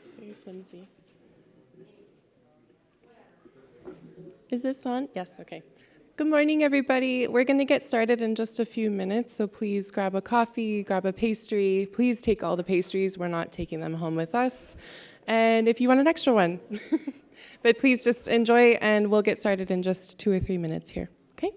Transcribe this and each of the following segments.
It's very flimsy. Is this on? Yes, okay. Good morning, everybody. We're going to get started in just a few minutes, so please grab a coffee, grab a pastry. Please take all the pastries. We're not taking them home with us. And if you want an extra one. But please just enjoy, and we'll get started in just 2 or 3 minutes here. Okay?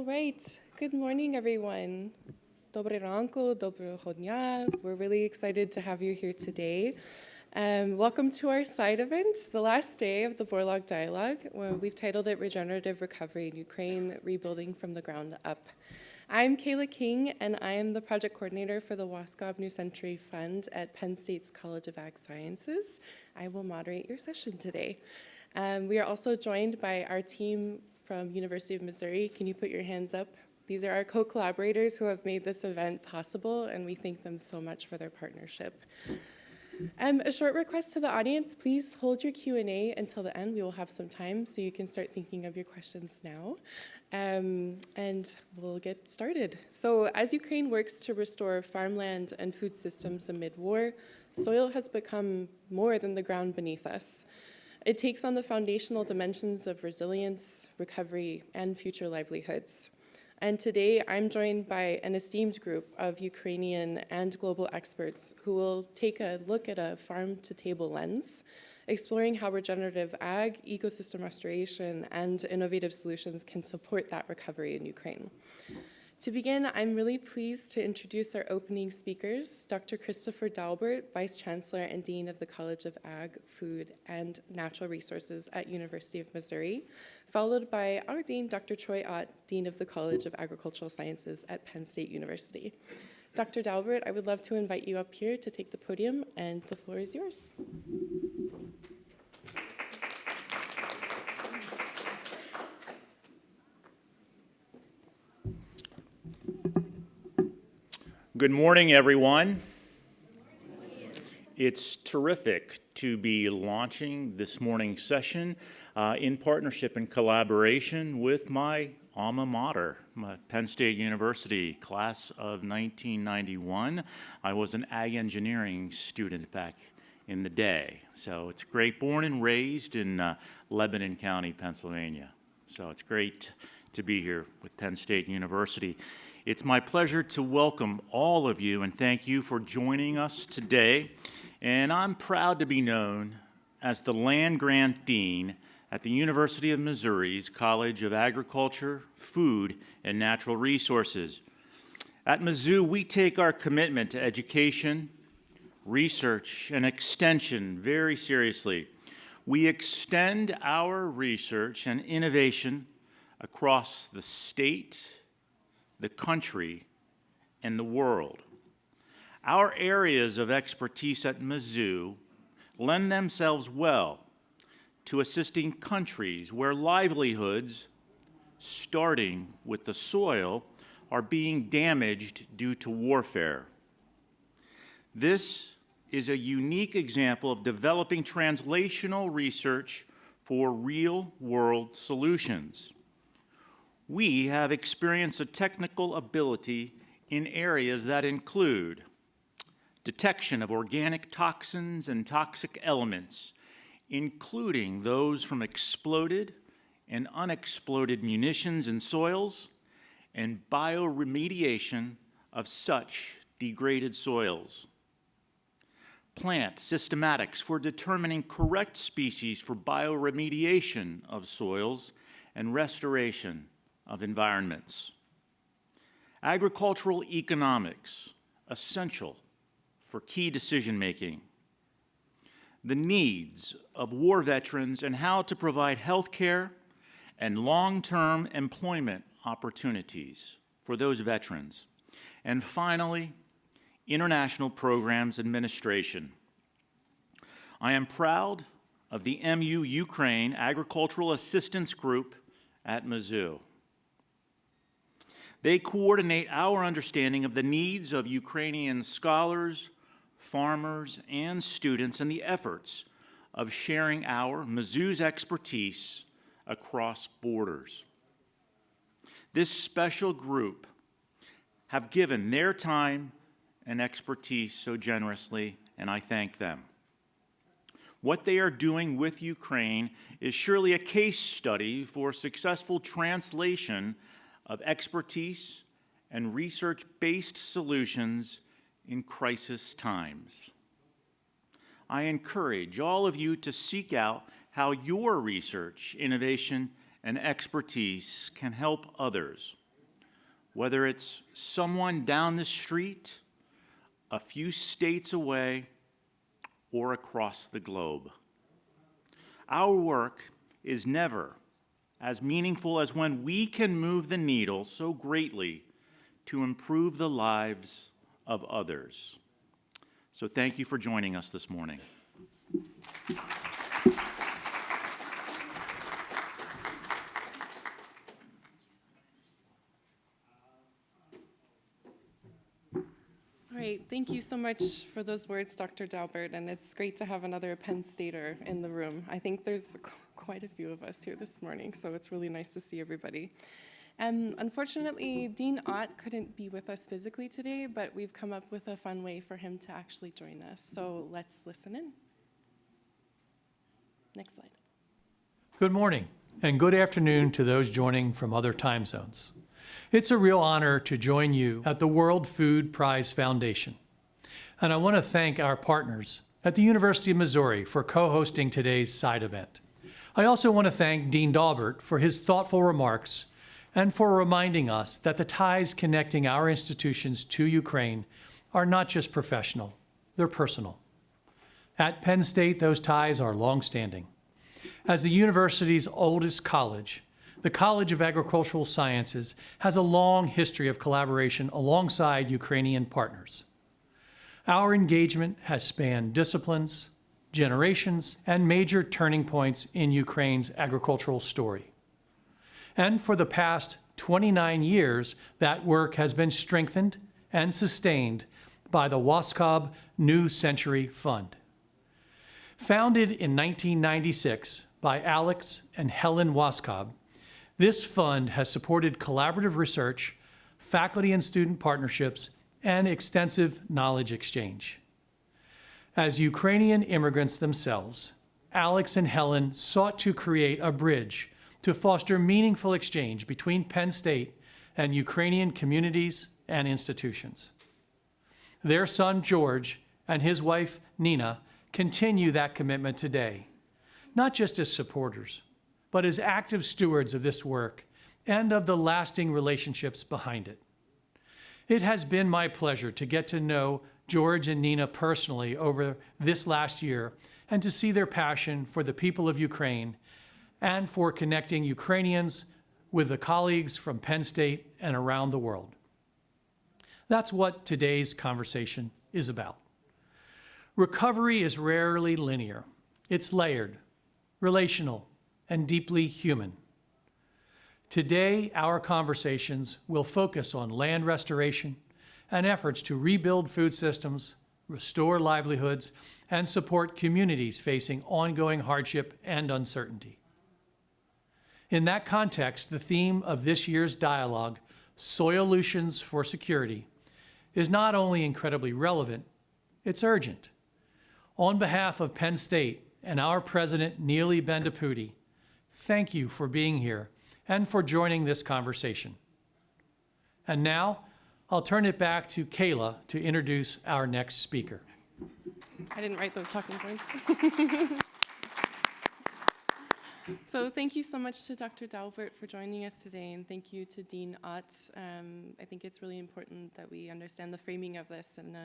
All right. Good morning, everyone. Dobre ranko, dobro dnia. We're really excited to have you here today. Welcome to our side event, the last day of the Borlaug Dialogue. We've titled it Regenerative Recovery in Ukraine, Rebuilding from the Ground Up. I'm Kayla King, and I am the project coordinator for the Waskov New Century Fund at Penn State's College of Ag Sciences. I will moderate your session today. We are also joined by our team from University of Missouri. Can you put your hands up? These are our co-collaborators who have made this event possible, and we thank them so much for their partnership. A short request to the audience, please hold your Q&A until the end. We will have some time, so you can start thinking of your questions now. And we'll get started. So as Ukraine works to restore farmland and food systems amid war, soil has become more than the ground beneath us. It takes on the foundational dimensions of resilience, recovery, and future livelihoods. And today, I'm joined by an esteemed group of Ukrainian and global experts who will take a look at a farm-to-table lens, exploring how regenerative ag, ecosystem restoration, and innovative solutions can support that recovery in Ukraine. To begin, I'm really pleased to introduce our opening speakers, Dr. Christopher Daubert, Vice Chancellor and Dean of the College of Ag, Food, and Natural Resources at University of Missouri, followed by our Dean, Dr. Troy Ott, Dean of the College of Agricultural Sciences at Penn State University. Dr. Daubert, I would love to invite you up here to take the podium, and the floor is yours. Good morning, everyone. It's terrific to be launching this morning's session in partnership and collaboration with my alma mater, Penn State University, class of 1991. I was an ag engineering student back in the day. So it's great, born and raised in Lebanon County, Pennsylvania. So it's great to be here with Penn State University. It's my pleasure to welcome all of you and thank you for joining us today. And I'm proud to be known as the Land Grant Dean at the University of Missouri's College of Agriculture, Food, and Natural Resources. At Mizzou, we take our commitment to education, research, and extension very seriously. We extend our research and innovation across the state, the country, and the world. Our areas of expertise at Mizzou lend themselves well to assisting countries where livelihoods, starting with the soil, are being damaged due to warfare. This is a unique example of developing translational research for real-world solutions. We have experienced a technical ability in areas that include detection of organic toxins and toxic elements, including those from exploded and unexploded munitions in soils, and bioremediation of such degraded soils. Plant systematics for determining correct species for bioremediation of soils and restoration of environments. Agricultural economics, essential for key decision-making. The needs of war veterans and how to provide health care and long-term employment opportunities for those veterans. And finally, international programs administration. I am proud of the MU Ukraine Agricultural Assistance Group at Mizzou. They coordinate our understanding of the needs of Ukrainian scholars, farmers, and students in the efforts of sharing our Mizzou's expertise across borders. This special group have given their time and expertise so generously, and I thank them. What they are doing with Ukraine is surely a case study for successful translation of expertise and research-based solutions in crisis times. I encourage all of you to seek out how your research, innovation, and expertise can help others whether it's someone down the street, a few states away, or across the globe. Our work is never as meaningful as when we can move the needle so greatly to improve the lives of others. So thank you for joining us this morning. All right, thank you so much for those words, Dr. Daubert, and it's great to have another Penn Stater in the room. I think there's quite a few of us here this morning, so it's really nice to see everybody. Unfortunately, Dean Ott couldn't be with us physically today, but we've come up with a fun way for him to actually join us, so let's listen in. Next slide. Good morning and good afternoon to those joining from other time zones. It's a real honor to join you at the World Food Prize Foundation. And I want to thank our partners at the University of Missouri for co-hosting today's side event. I also want to thank Dean Daubert for his thoughtful remarks and for reminding us that the ties connecting our institutions to Ukraine are not just professional, they're personal. At Penn State, those ties are longstanding. As the university's oldest college, the College of Agricultural Sciences has a long history of collaboration alongside Ukrainian partners. Our engagement has spanned disciplines, generations, and major turning points in Ukraine's agricultural story. And for the past 29 years, that work has been strengthened and sustained by the Woskob New Century Fund. Founded in 1996 by Alex and Helen Woskob, this fund has supported collaborative research, faculty and student partnerships, and extensive knowledge exchange. As Ukrainian immigrants themselves, Alex and Helen sought to create a bridge to foster meaningful exchange between Penn State and Ukrainian communities and institutions. Their son, George, and his wife, Nina, continue that commitment today, not just as supporters, but as active stewards of this work and of the lasting relationships behind it. It has been my pleasure to get to know George and Nina personally over this last year and to see their passion for the people of Ukraine and for connecting Ukrainians with the colleagues from Penn State and around the world. That's what today's conversation is about. Recovery is rarely linear. It's layered, relational, and deeply human. Today, our conversations will focus on land restoration and efforts to rebuild food systems, restore livelihoods, and support communities facing ongoing hardship and uncertainty. In that context, the theme of this year's dialogue, Solutions for Security, is not only incredibly relevant, it's urgent. On behalf of Penn State and our president, Neeli Bendapudi, thank you for being here and for joining this conversation. And now, I'll turn it back to Kayla to introduce our next speaker. I didn't write those talking points. So thank you so much to Dr. Daubert for joining us today, and thank you to Dean Ott. I think it's really important that we understand the framing of this, and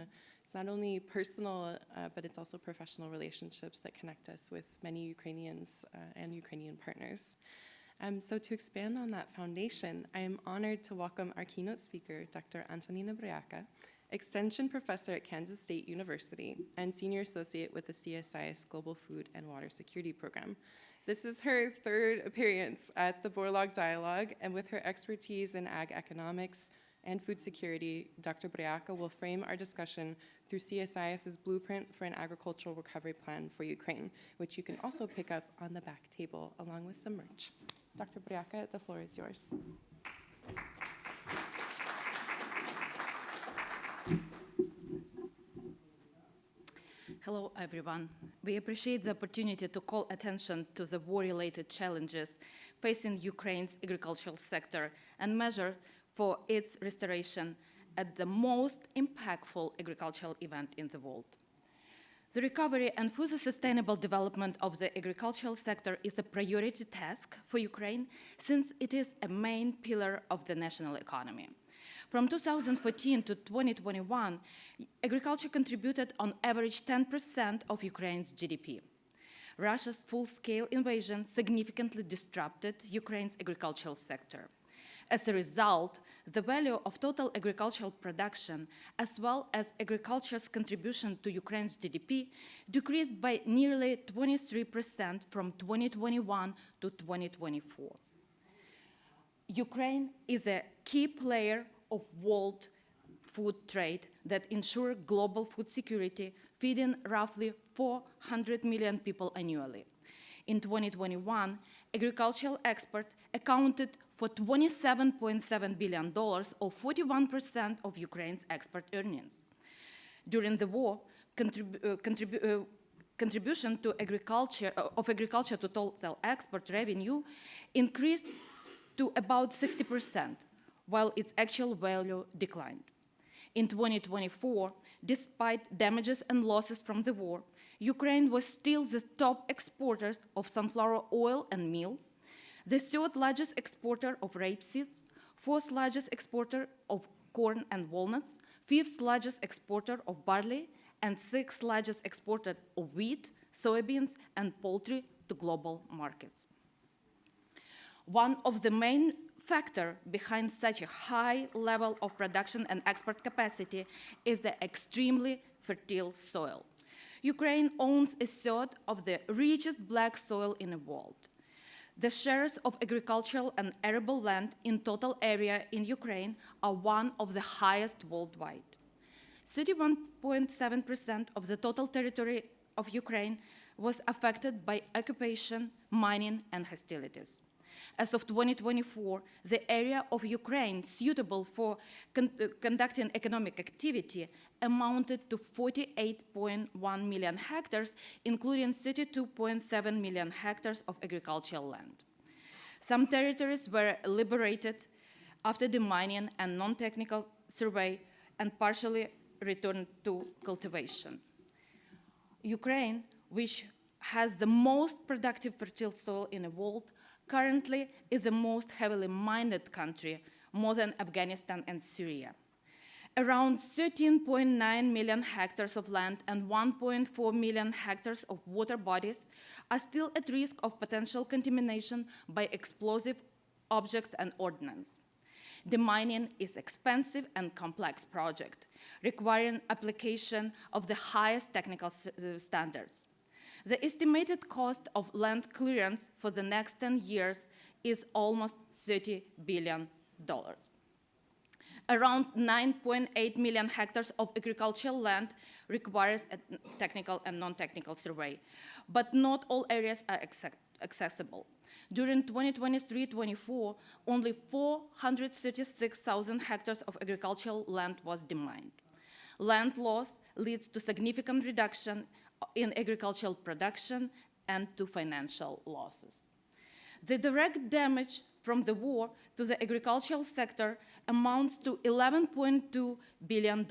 it's not only personal, but it's also professional relationships that connect us with many Ukrainians and Ukrainian partners. So to expand on that foundation, I am honored to welcome our keynote speaker, Dr. Antonina Breaca, Extension Professor at Kansas State University and Senior Associate with the CSIS Global Food and Water Security Program. This is her third appearance at the Borlaug Dialogue, and with her expertise in ag economics and food security, Dr. Breaca will frame our discussion through CSIS's blueprint for an agricultural recovery plan for Ukraine, which you can also pick up on the back table along with some merch. Dr. Breaca, the floor is yours. Hello, everyone. We appreciate the opportunity to call attention to the war-related challenges facing Ukraine's agricultural sector and measure for its restoration at the most impactful agricultural event in the world. The recovery and further sustainable development of the agricultural sector is a priority task for Ukraine since it is a main pillar of the national economy. From 2014 to 2021, agriculture contributed on average 10% of Ukraine's GDP. Russia's full-scale invasion significantly disrupted Ukraine's agricultural sector. As a result, the value of total agricultural production, as well as agriculture's contribution to Ukraine's GDP, decreased by nearly 23% from 2021 to 2024. Ukraine is a key player of world food trade that ensures global food security, feeding roughly 400 million people annually. In 2021, agricultural exports accounted for $27.7 billion, or 41% of Ukraine's export earnings. During the war, contribution to agriculture to total export revenue increased to about 60%, while its actual value declined. In 2024, despite damages and losses from the war, Ukraine was still the top exporter of sunflower oil and meal, the third largest exporter of rapeseeds, fourth largest exporter of corn and walnuts, fifth largest exporter of barley, and sixth largest exporter of wheat, soybeans, and poultry to global markets. One of the main factors behind such a high level of production and export capacity is the extremely fertile soil. Ukraine owns a third of the richest black soil in the world. The shares of agricultural and arable land in total area in Ukraine are one of the highest worldwide. 31.7% of the total territory of Ukraine was affected by occupation, mining, and hostilities. As of 2024, the area of Ukraine suitable for conducting economic activity amounted to 48.1 million hectares, including 32.7 million hectares of agricultural land. Some territories were liberated after the mining and non-technical survey and partially returned to cultivation. Ukraine, which has the most productive fertile soil in the world, currently is the most heavily mined country, more than Afghanistan and Syria. Around 13.9 million hectares of land and 1.4 million hectares of water bodies are still at risk of potential contamination by explosive objects and ordnance. The mining is expensive and complex project, requiring application of the highest technical standards. The estimated cost of land clearance for the next 10 years is almost $30 billion. Around 9.8 million hectares of agricultural land requires a technical and non-technical survey, but not all areas are accessible. During 2023-24, only 436,000 hectares of agricultural land was demined. Land loss leads to significant reduction in agricultural production and to financial losses. The direct damage from the war to the agricultural sector amounts to $11.2 billion.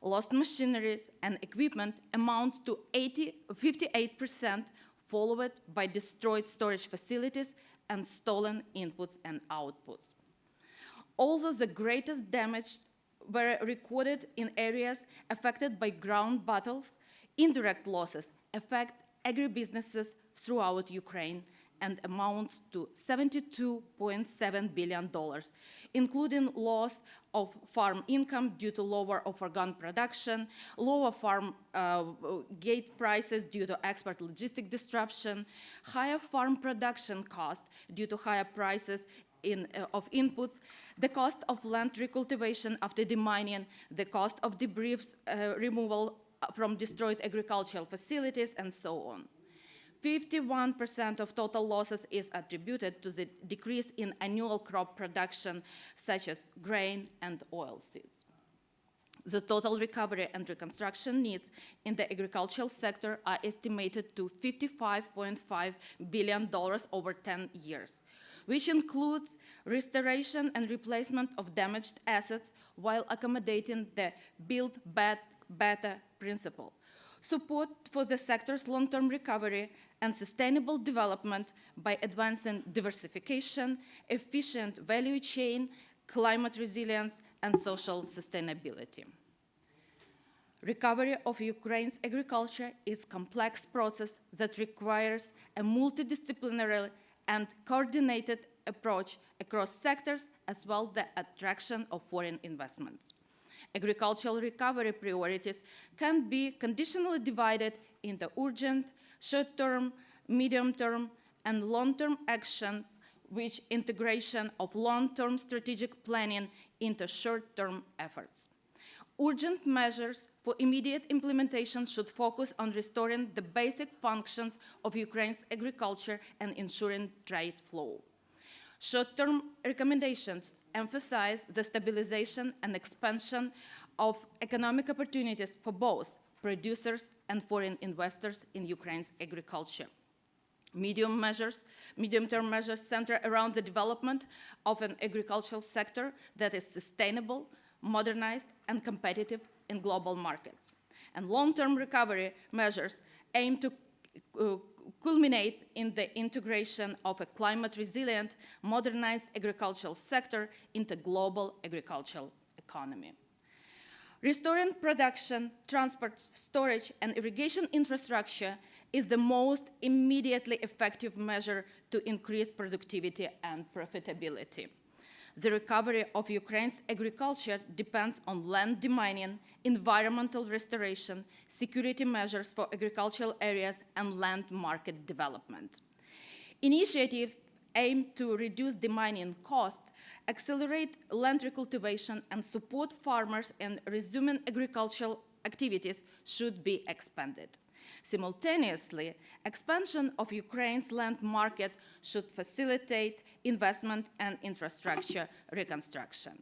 Lost machineries and equipment amounts to 58%, followed by destroyed storage facilities and stolen inputs and outputs. Although the greatest damage were recorded in areas affected by ground battles, indirect losses affect agribusinesses throughout Ukraine and amounts to $72.7 billion, including loss of farm income due to lower of foregone production, lower farm gate prices due to export logistic disruption, higher farm production cost due to higher prices of inputs, the cost of land recultivation after demining, the cost of debris removal from destroyed agricultural facilities, and so on. 51% of total losses is attributed to the decrease in annual crop production, such as grain and oilseeds. The total recovery and reconstruction needs in the agricultural sector are estimated to $55.5 billion over 10 years, which includes restoration and replacement of damaged assets while accommodating the Build Back Better principle, support for the sector's long-term recovery and sustainable development by advancing diversification, efficient value chain, climate resilience, and social sustainability. Recovery of Ukraine's agriculture is a complex process that requires a multidisciplinary and coordinated approach across sectors, as well as the attraction of foreign investments. Agricultural recovery priorities can be conditionally divided into urgent, short-term, medium-term, and long-term action, with integration of long-term strategic planning into short-term efforts. Urgent measures for immediate implementation should focus on restoring the basic functions of Ukraine's agriculture and ensuring trade flow. Short-term recommendations emphasize the stabilization and expansion of economic opportunities for both producers and foreign investors in Ukraine's agriculture. Medium-term measures center around the development of an agricultural sector that is sustainable, modernized, and competitive in global markets. And long-term recovery measures aim to culminate in the integration of a climate-resilient, modernized agricultural sector into global agricultural economy. Restoring production, transport, storage, and irrigation infrastructure is the most immediately effective measure to increase productivity and profitability. The recovery of Ukraine's agriculture depends on land demining, environmental restoration, security measures for agricultural areas, and land market development. Initiatives aim to reduce demining costs, accelerate land recultivation, and support farmers in resuming agricultural activities should be expanded. Simultaneously, expansion of Ukraine's land market should facilitate investment and infrastructure reconstruction.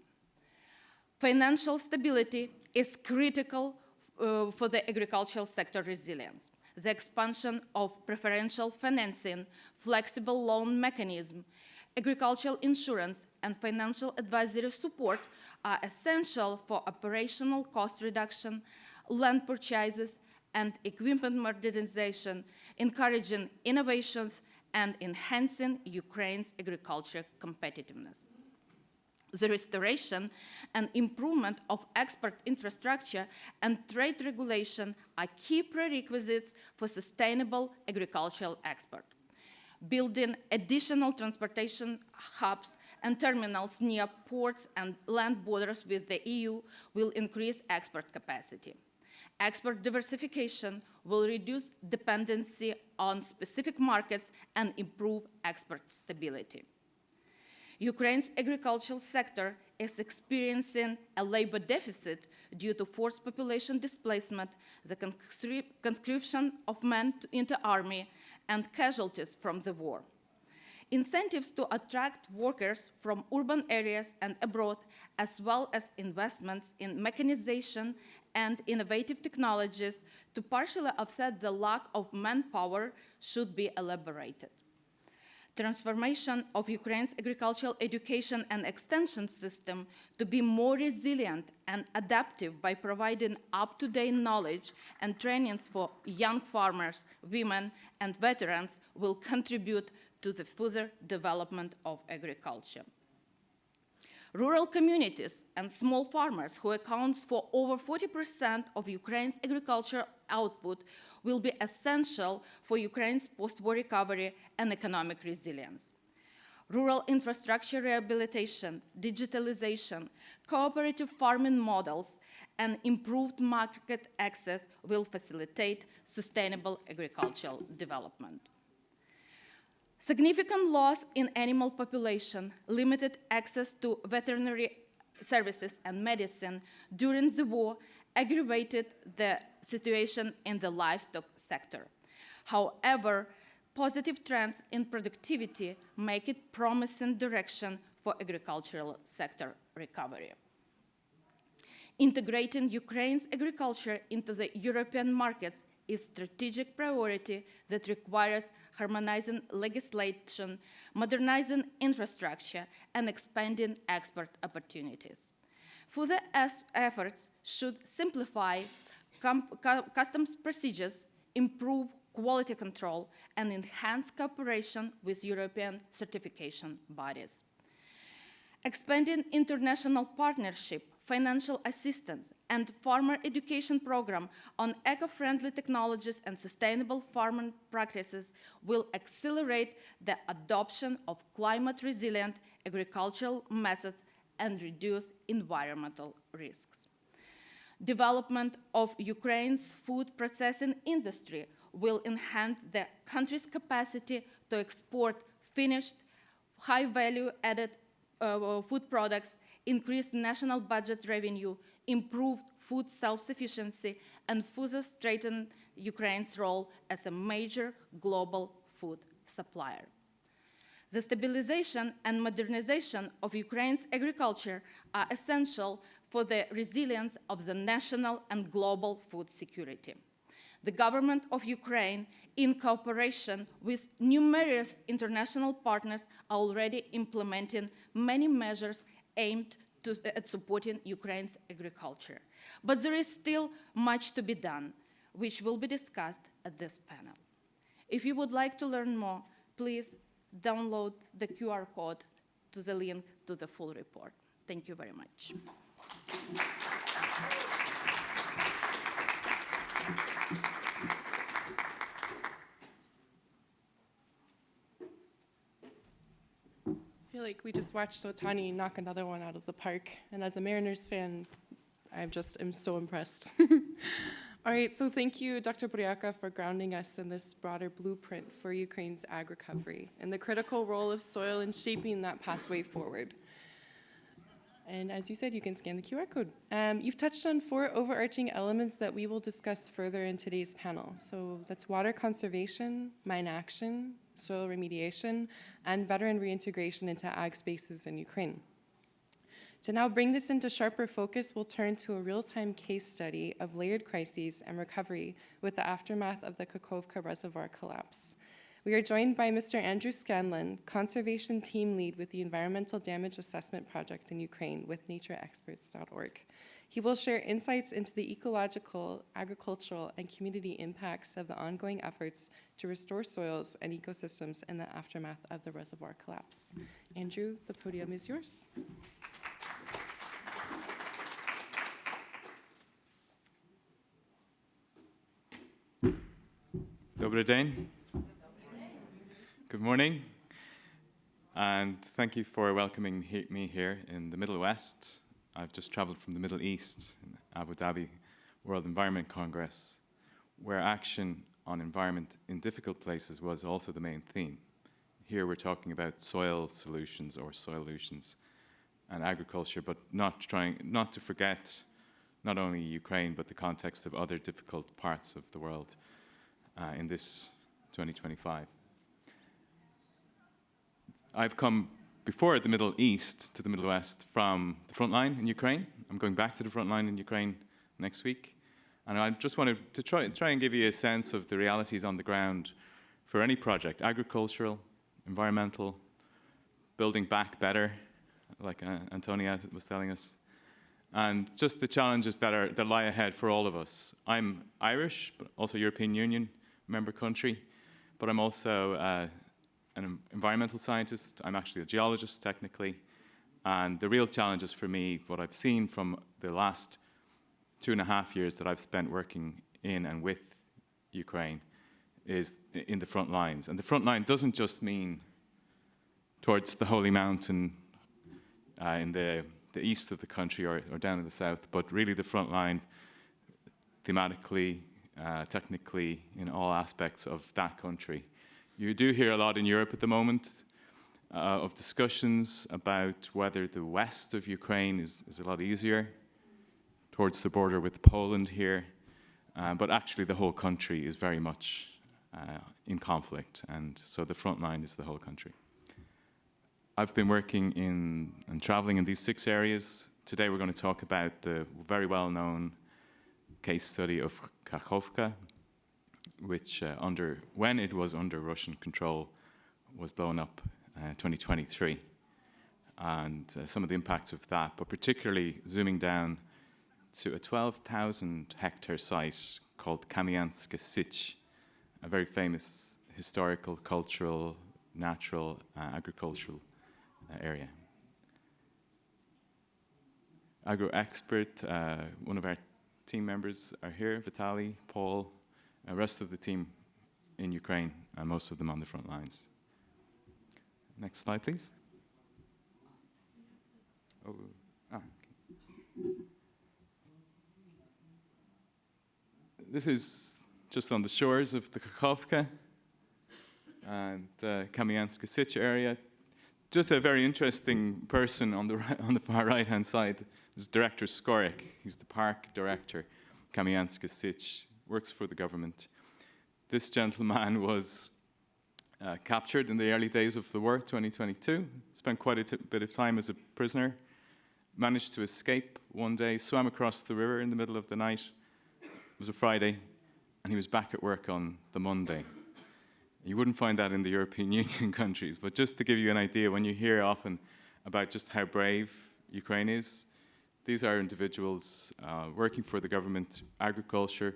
Financial stability is critical for the agricultural sector resilience. The expansion of preferential financing, flexible loan mechanism, agricultural insurance, and financial advisory support are essential for operational cost reduction, land purchases, and equipment modernization, encouraging innovations and enhancing Ukraine's agriculture competitiveness. The restoration and improvement of export infrastructure and trade regulation are key prerequisites for sustainable agricultural export. Building additional transportation hubs and terminals near ports and land borders with the EU will increase export capacity. Export diversification will reduce dependency on specific markets and improve export stability. Ukraine's agricultural sector is experiencing a labor deficit due to forced population displacement, the conscription of men into army, and casualties from the war. Incentives to attract workers from urban areas and abroad, as well as investments in mechanization and innovative technologies to partially offset the lack of manpower, should be elaborated. Transformation of Ukraine's agricultural education and extension system to be more resilient and adaptive by providing up-to-date knowledge and trainings for young farmers, women, and veterans will contribute to the further development of agriculture. Rural communities and small farmers, who accounts for over 40% of Ukraine's agricultural output, will be essential for Ukraine's post-war recovery and economic resilience. Rural infrastructure rehabilitation, digitalization, cooperative farming models, and improved market access will facilitate sustainable agricultural development. Significant loss in animal population, limited access to veterinary services and medicine during the war aggravated the situation in the livestock sector. However, positive trends in productivity make it promising direction for agricultural sector recovery. Integrating Ukraine's agriculture into the European markets is a strategic priority that requires harmonizing legislation, modernizing infrastructure, and expanding export opportunities. Further efforts should simplify customs procedures, improve quality control, and enhance cooperation with European certification bodies. Expanding international partnership, financial assistance, and farmer education program on eco-friendly technologies and sustainable farming practices will accelerate the adoption of climate-resilient agricultural methods and reduce environmental risks. Development of Ukraine's food processing industry will enhance the country's capacity to export finished, high-value-added food products, increase national budget revenue, improve food self-sufficiency, and further strengthen Ukraine's role as a major global food supplier. The stabilization and modernization of Ukraine's agriculture are essential for the resilience of the national and global food security. The government of Ukraine, in cooperation with numerous international partners, are already implementing many measures aimed at supporting Ukraine's agriculture. But there is still much to be done, which will be discussed at this panel. If you would like to learn more, please download the QR code to the link to the full report. Thank you very much. I feel like we just watched Otani knock another one out of the park. And as a Mariners fan, I'm so impressed. All right, so thank you, Dr. Buryaka, for grounding us in this broader blueprint for Ukraine's ag recovery and the critical role of soil in shaping that pathway forward. And as you said, you can scan the QR code. You've touched on 4 overarching elements that we will discuss further in today's panel. So that's water conservation, mine action, soil remediation, and veteran reintegration into ag spaces in Ukraine. To now bring this into sharper focus, we'll turn to a real-time case study of layered crises and recovery with the aftermath of the Kakhovka Reservoir collapse. We are joined by Mr. Andrew Scanlon, Conservation Team Lead with the Environmental Damage Assessment Project in Ukraine with natureexperts.org. He will share insights into the ecological, agricultural, and community impacts of the ongoing efforts to restore soils and ecosystems in the aftermath of the reservoir collapse. Andrew, the podium is yours. Dobry dzień. Good morning, and thank you for welcoming me here in the Middle West. I've just traveled from the Middle East, in Abu Dhabi World Environment Congress, where action on environment in difficult places was also the main theme. Here we're talking about soil solutions or solutions and agriculture, but not to forget not only Ukraine, but the context of other difficult parts of the world in this 2025. I've come before the Middle East to the Middle West from the front line in Ukraine. I'm going back to the front line in Ukraine next week. And I just wanted to try and give you a sense of the realities on the ground for any project, agricultural, environmental, building back better, like Antonia was telling us, and just the challenges that lie ahead for all of us. I'm Irish, but also European Union member country, but I'm also an environmental scientist. I'm actually a geologist, technically. And the real challenges for me, what I've seen from the last 2.5 years that I've spent working in and with Ukraine, is in the front lines. And the front line doesn't just mean towards the Holy Mountain in the east of the country or down in the south, but really the front line thematically, technically, in all aspects of that country. You do hear a lot in Europe at the moment of discussions about whether the west of Ukraine is a lot easier towards the border with Poland here, but actually the whole country is very much in conflict, and so the front line is the whole country. I've been working and traveling in these 6 areas. Today we're going to talk about the very well-known case study of Kakhovka, which when it was under Russian control, was blown up 2023. And some of the impacts of that, but particularly zooming down to a 12,000 hectare site called Kamyanske Sich, a very famous historical, cultural, natural, agricultural area. agro-expert. One of our team members are here, Vitaly, Paul, the rest of the team in Ukraine, and most of them on the front lines. Next slide, please. Okay. This is just on the shores of the Kakhovka and the Kamyanska Sich area. Just a very interesting person on the far right-hand side is Director Skorik. He's the park director, Kamyanska Sich, works for the government. This gentleman was captured in the early days of the war, 2022. Spent quite a bit of time as a prisoner. Managed to escape one day, swam across the river in the middle of the night. It was a Friday, and he was back at work on the Monday. You wouldn't find that in the European Union countries, but just to give you an idea, when you hear often about just how brave Ukraine is, these are individuals working for the government, agriculture,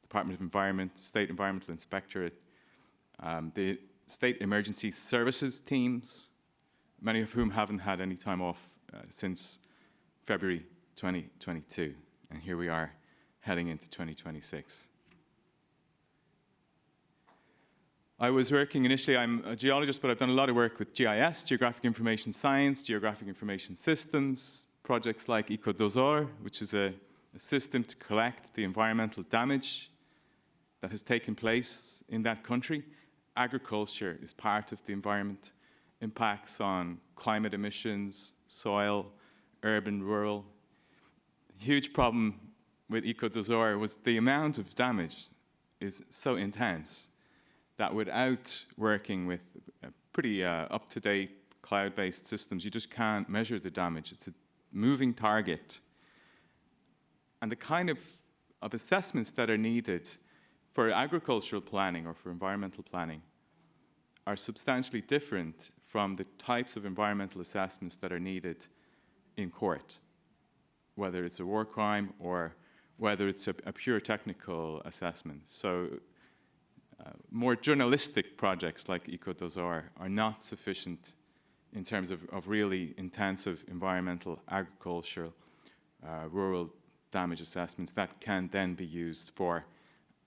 Department of Environment, State Environmental Inspectorate, the State Emergency Services teams, many of whom haven't had any time off since February 2022. And here we are heading into 2026. I was working initially, I'm a geologist, but I've done a lot of work with GIS, Geographic Information Science, Geographic Information Systems, projects like EcoDozor, which is a system to collect the environmental damage that has taken place in that country. Agriculture is part of the environment, impacts on climate emissions, soil, urban, rural. Huge problem with EcoDozor was the amount of damage is so intense that without working with pretty up-to-date cloud-based systems, you just can't measure the damage. It's a moving target. And the kind of assessments that are needed for agricultural planning or for environmental planning are substantially different from the types of environmental assessments that are needed in court, whether it's a war crime or whether it's a pure technical assessment. So more journalistic projects like EcoDozor are not sufficient in terms of really intensive environmental, agricultural, rural damage assessments that can then be used for,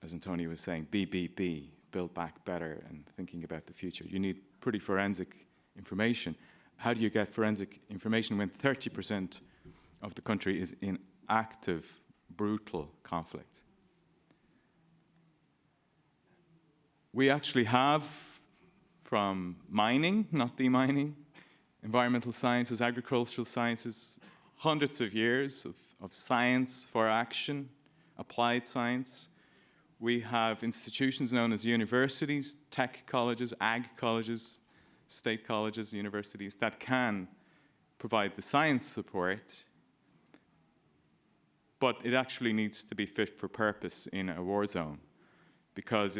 as Antonio was saying, BBB, build back better, and thinking about the future. You need pretty forensic information. How do you get forensic information when 30% of the country is in active, brutal conflict? We actually have, from mining, not demining, environmental sciences, agricultural sciences, hundreds of years of science for action, applied science. We have institutions known as universities, tech colleges, ag colleges, state colleges, universities that can provide the science support, but it actually needs to be fit for purpose in a war zone. Because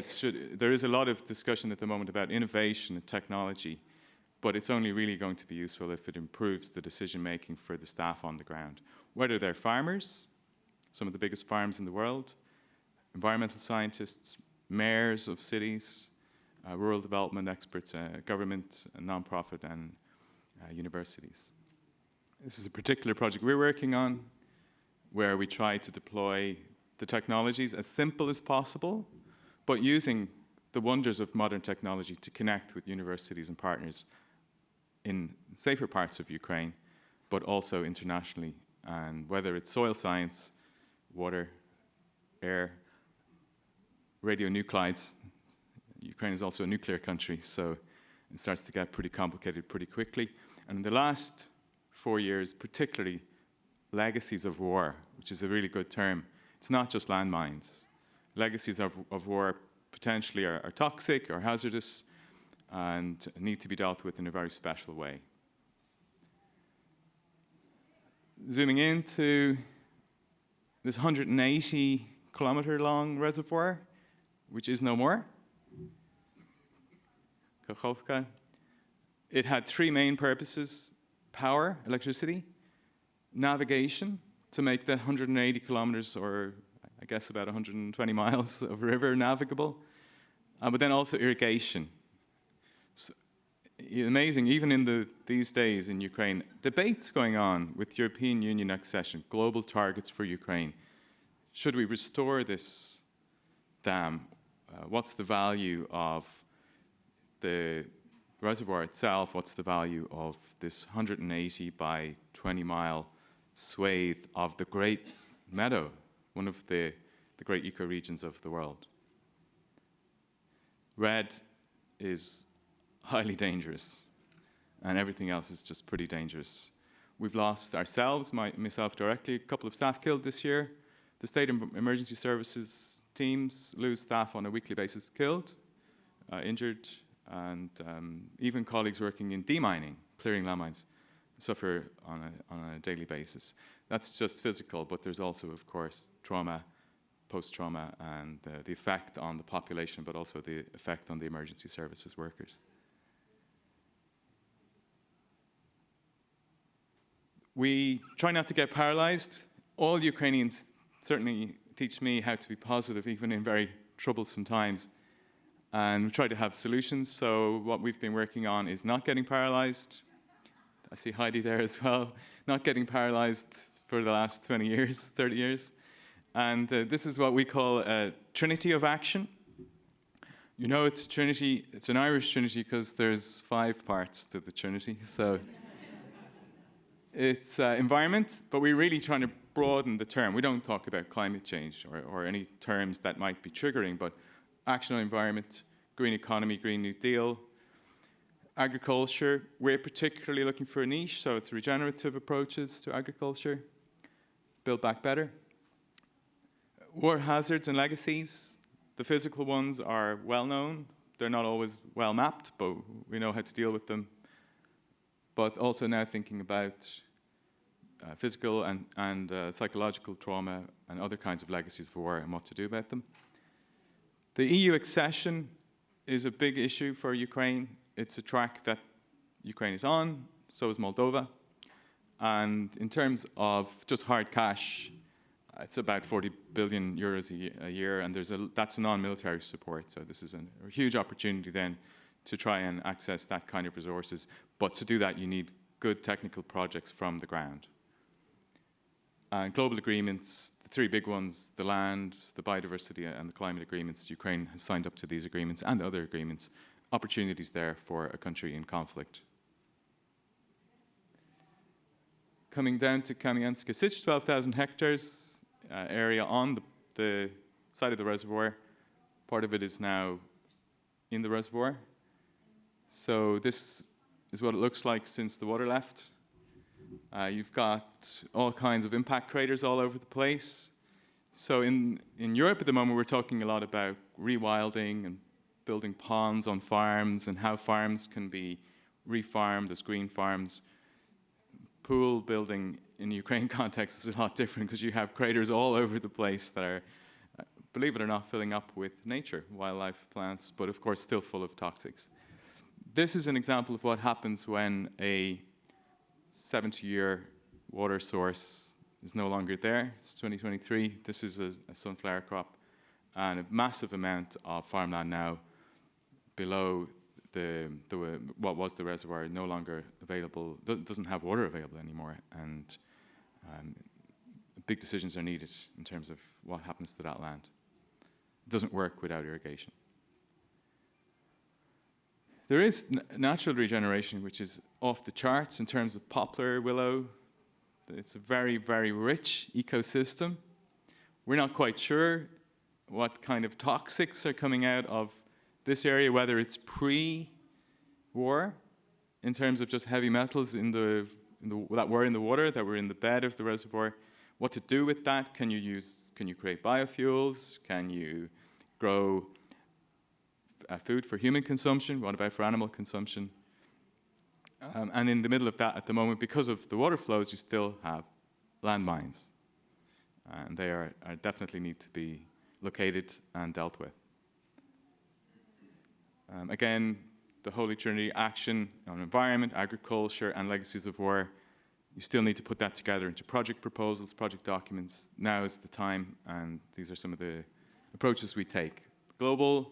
there is a lot of discussion at the moment about innovation and technology, but it's only really going to be useful if it improves the decision-making for the staff on the ground. Whether they're farmers, some of the biggest farms in the world, environmental scientists, mayors of cities, rural development experts, government, non-profit, and universities. This is a particular project we're working on where we try to deploy the technologies as simple as possible, but using the wonders of modern technology to connect with universities and partners in safer parts of Ukraine, but also internationally. And whether it's soil science, water, air, radionuclides, Ukraine is also a nuclear country, so it starts to get pretty complicated pretty quickly. And in the last 4 years, particularly legacies of war, which is a really good term. It's not just landmines. Legacies of war potentially are toxic or hazardous and need to be dealt with in a very special way. Zooming into this 180-kilometer long reservoir, which is no more, Kakhovka. It had three main purposes: power, electricity, navigation, to make the 180 kilometers, or I guess about 120 miles of river navigable, but then also irrigation. So amazing, even in these days in Ukraine, debates going on with European Union accession, global targets for Ukraine. Should we restore this dam? What's the value of the reservoir itself? What's the value of this 180 by 20 mile swathe of the Great Meadow, one of the great ecoregions of the world? Red is highly dangerous, and everything else is just pretty dangerous. We've lost ourselves, myself directly, a couple of staff killed this year. The state emergency services teams lose staff on a weekly basis killed, injured, and even colleagues working in demining, clearing landmines, suffer on a daily basis. That's just physical, but there's also, of course, trauma, post-trauma, and the effect on the population, but also the effect on the emergency services workers. We try not to get paralyzed. All Ukrainians certainly teach me how to be positive, even in very troublesome times. And we try to have solutions. So what we've been working on is not getting paralyzed. I see Heidi there as well. Not getting paralyzed for the last 20 years, 30 years. And this is what we call a trinity of action. You know it's a trinity, it's an Irish trinity because there's 5 parts to the trinity. So it's environment, but we're really trying to broaden the term. We don't talk about climate change or any terms that might be triggering, but action on environment, green economy, Green New Deal. Agriculture, we're particularly looking for a niche, so it's regenerative approaches to agriculture. Build Back Better. War hazards and legacies. The physical ones are well known. They're not always well mapped, but we know how to deal with them. But also now thinking about physical and psychological trauma and other kinds of legacies of war and what to do about them. The EU accession is a big issue for Ukraine. It's a track that Ukraine is on, so is Moldova. And in terms of just hard cash, it's about 40 billion euros a year, and that's non-military support. So this is a huge opportunity then to try and access that kind of resources. But to do that, you need good technical projects from the ground. Global agreements, the 3 big ones, the land, the biodiversity, and the climate agreements. Ukraine has signed up to these agreements and other agreements. Opportunities there for a country in conflict. Coming down to Kamianska Sich, 12,000 hectares area on the side of the reservoir. Part of it is now in the reservoir. So this is what it looks like since the water left. You've got all kinds of impact craters all over the place. So in Europe at the moment, we're talking a lot about rewilding and building ponds on farms and how farms can be refarmed as green farms. Pool building in Ukraine context is a lot different because you have craters all over the place that are, believe it or not, filling up with nature, wildlife, plants, but of course still full of toxics. This is an example of what happens when a 70-year water source is no longer there. It's 2023. This is a sunflower crop and a massive amount of farmland now below what was the reservoir, no longer available, doesn't have water available anymore, and big decisions are needed in terms of what happens to that land. It doesn't work without irrigation. There is natural regeneration, which is off the charts in terms of poplar, willow. It's a very, very rich ecosystem. We're not quite sure what kind of toxics are coming out of this area, whether it's pre-war, in terms of just heavy metals that were in the water, that were in the bed of the reservoir. What to do with that? Can you create biofuels? Can you grow food for human consumption? What about for animal consumption? And in the middle of that, at the moment, because of the water flows, you still have landmines. And they are definitely need to be located and dealt with. Again, the Holy Trinity, action on environment, agriculture, and legacies of war. You still need to put that together into project proposals, project documents. Now is the time, and these are some of the approaches we take. Global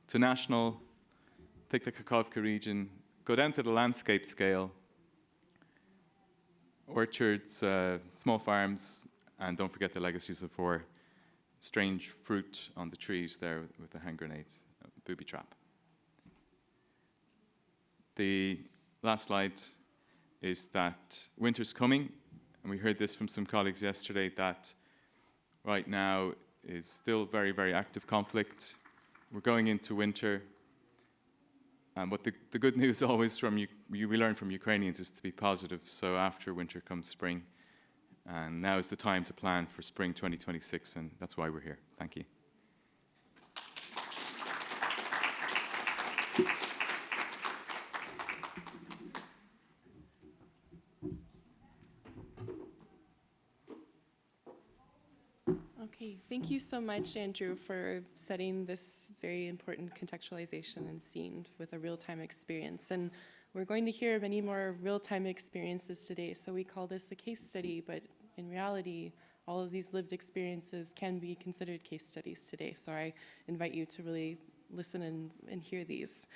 to national, take the Kakhovka region, go down to the landscape scale, orchards, small farms, and don't forget the legacies of war. Strange fruit on the trees there with the hand grenades, booby trap. The last slide is that winter's coming, and we heard this from some colleagues yesterday, that right now is still very, very active conflict. We're going into winter, but the good news always we learn from Ukrainians is to be positive. So after winter comes spring, and now is the time to plan for spring 2026, and that's why we're here. Thank you. Okay, thank you so much, Andrew, for setting this very important contextualization and scene with a real-time experience. And we're going to hear many more real-time experiences today, so we call this a case study, but in reality, all of these lived experiences can be considered case studies today, so I invite you to really listen and hear these.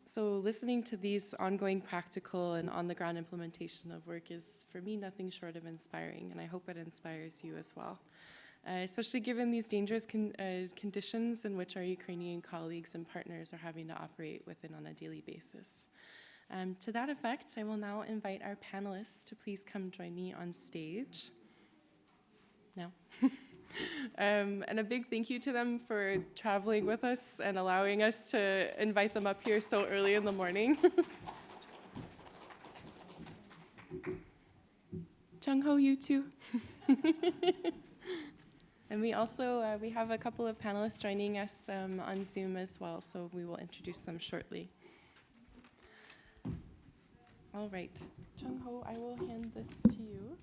So listening to these ongoing practical and on-the-ground implementation of work is, for me, nothing short of inspiring, and I hope it inspires you as well. Especially given these dangerous conditions in which our Ukrainian colleagues and partners are having to operate within on a daily basis. To that effect, I will now invite our panelists to please come join me on stage. Now. And a big thank you to them for traveling with us and allowing us to invite them up here so early in the morning. Chung-ho, you too. And we also, we have a couple of panelists joining us on Zoom as well, so we will introduce them shortly. All right, Chung-ho, I will hand this to you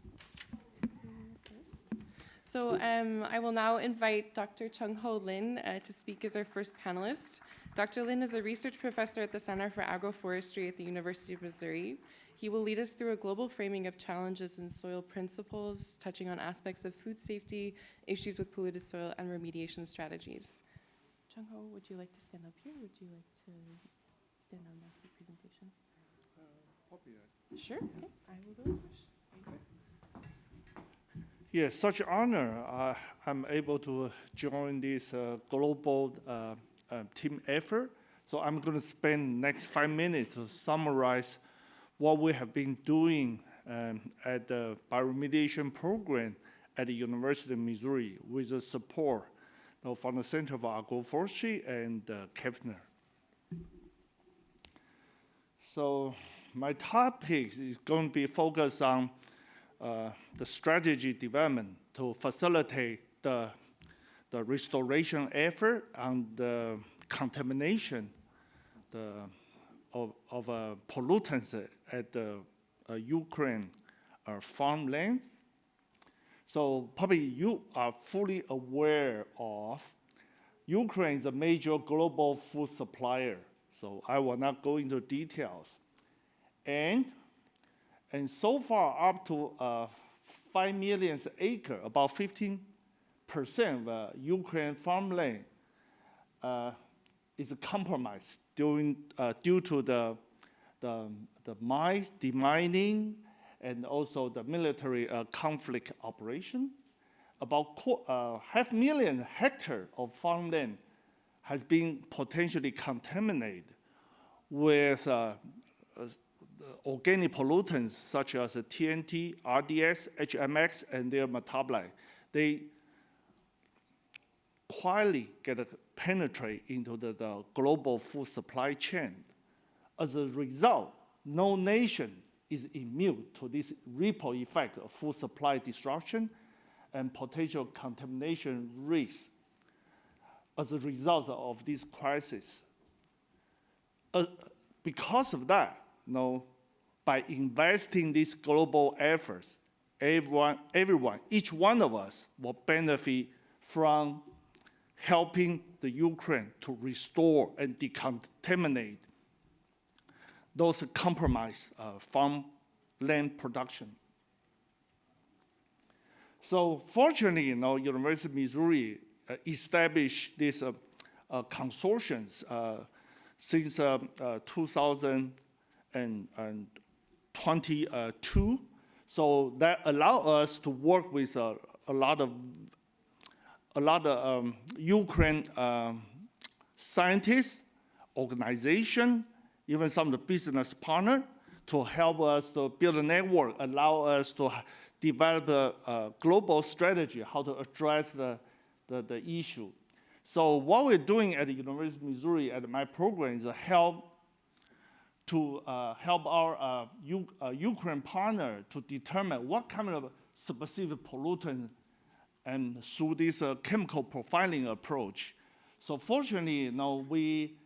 first. So I will now invite Dr. Chung-ho Lin to speak as our first panelist. Dr. Lin is a research professor at the Center for Agroforestry at the University of Missouri. He will lead us through a global framing of challenges in soil principles, touching on aspects of food safety, issues with polluted soil, and remediation strategies. Chung-ho, would you like to stand up here? Would you like to stand on the presentation? Sure, okay, I will go first. Yes, such honor. I'm able to join this global team effort. So I'm going to spend next 5 minutes to summarize what we have been doing at the bioremediation program at the University of Missouri with the support from the Center for Agroforestry and Kefner. So my topic is going to be focused on the strategy development to facilitate the restoration effort and the contamination of pollutants at the Ukraine farmlands. So probably you are fully aware of Ukraine is a major global food supplier. So I will not go into details. And so far, up to 5 million acres, about 15% of Ukraine farmland is compromised due to the mines, demining, and also the military conflict operation. About 500,000 hectares of farmland has been potentially contaminated with organic pollutants such as TNT, RDS, HMX, and their metabolite. They quietly penetrate into the global food supply chain. As a result, no nation is immune to this ripple effect of food supply disruption and potential contamination risks as a result of this crisis. Because of that, by investing these global efforts, everyone, each one of us will benefit from helping the Ukraine to restore and decontaminate those compromised farmland production. So fortunately, University of Missouri established these consortiums since 2022. So that allow us to work with a lot of Ukraine scientists, organization, even some of the business partner to help us to build a network, allow us to develop a global strategy, how to address the issue. So what we're doing at the University of Missouri at my program is help our Ukraine partner to determine what kind of specific pollutant and through this chemical profiling approach. So fortunately, we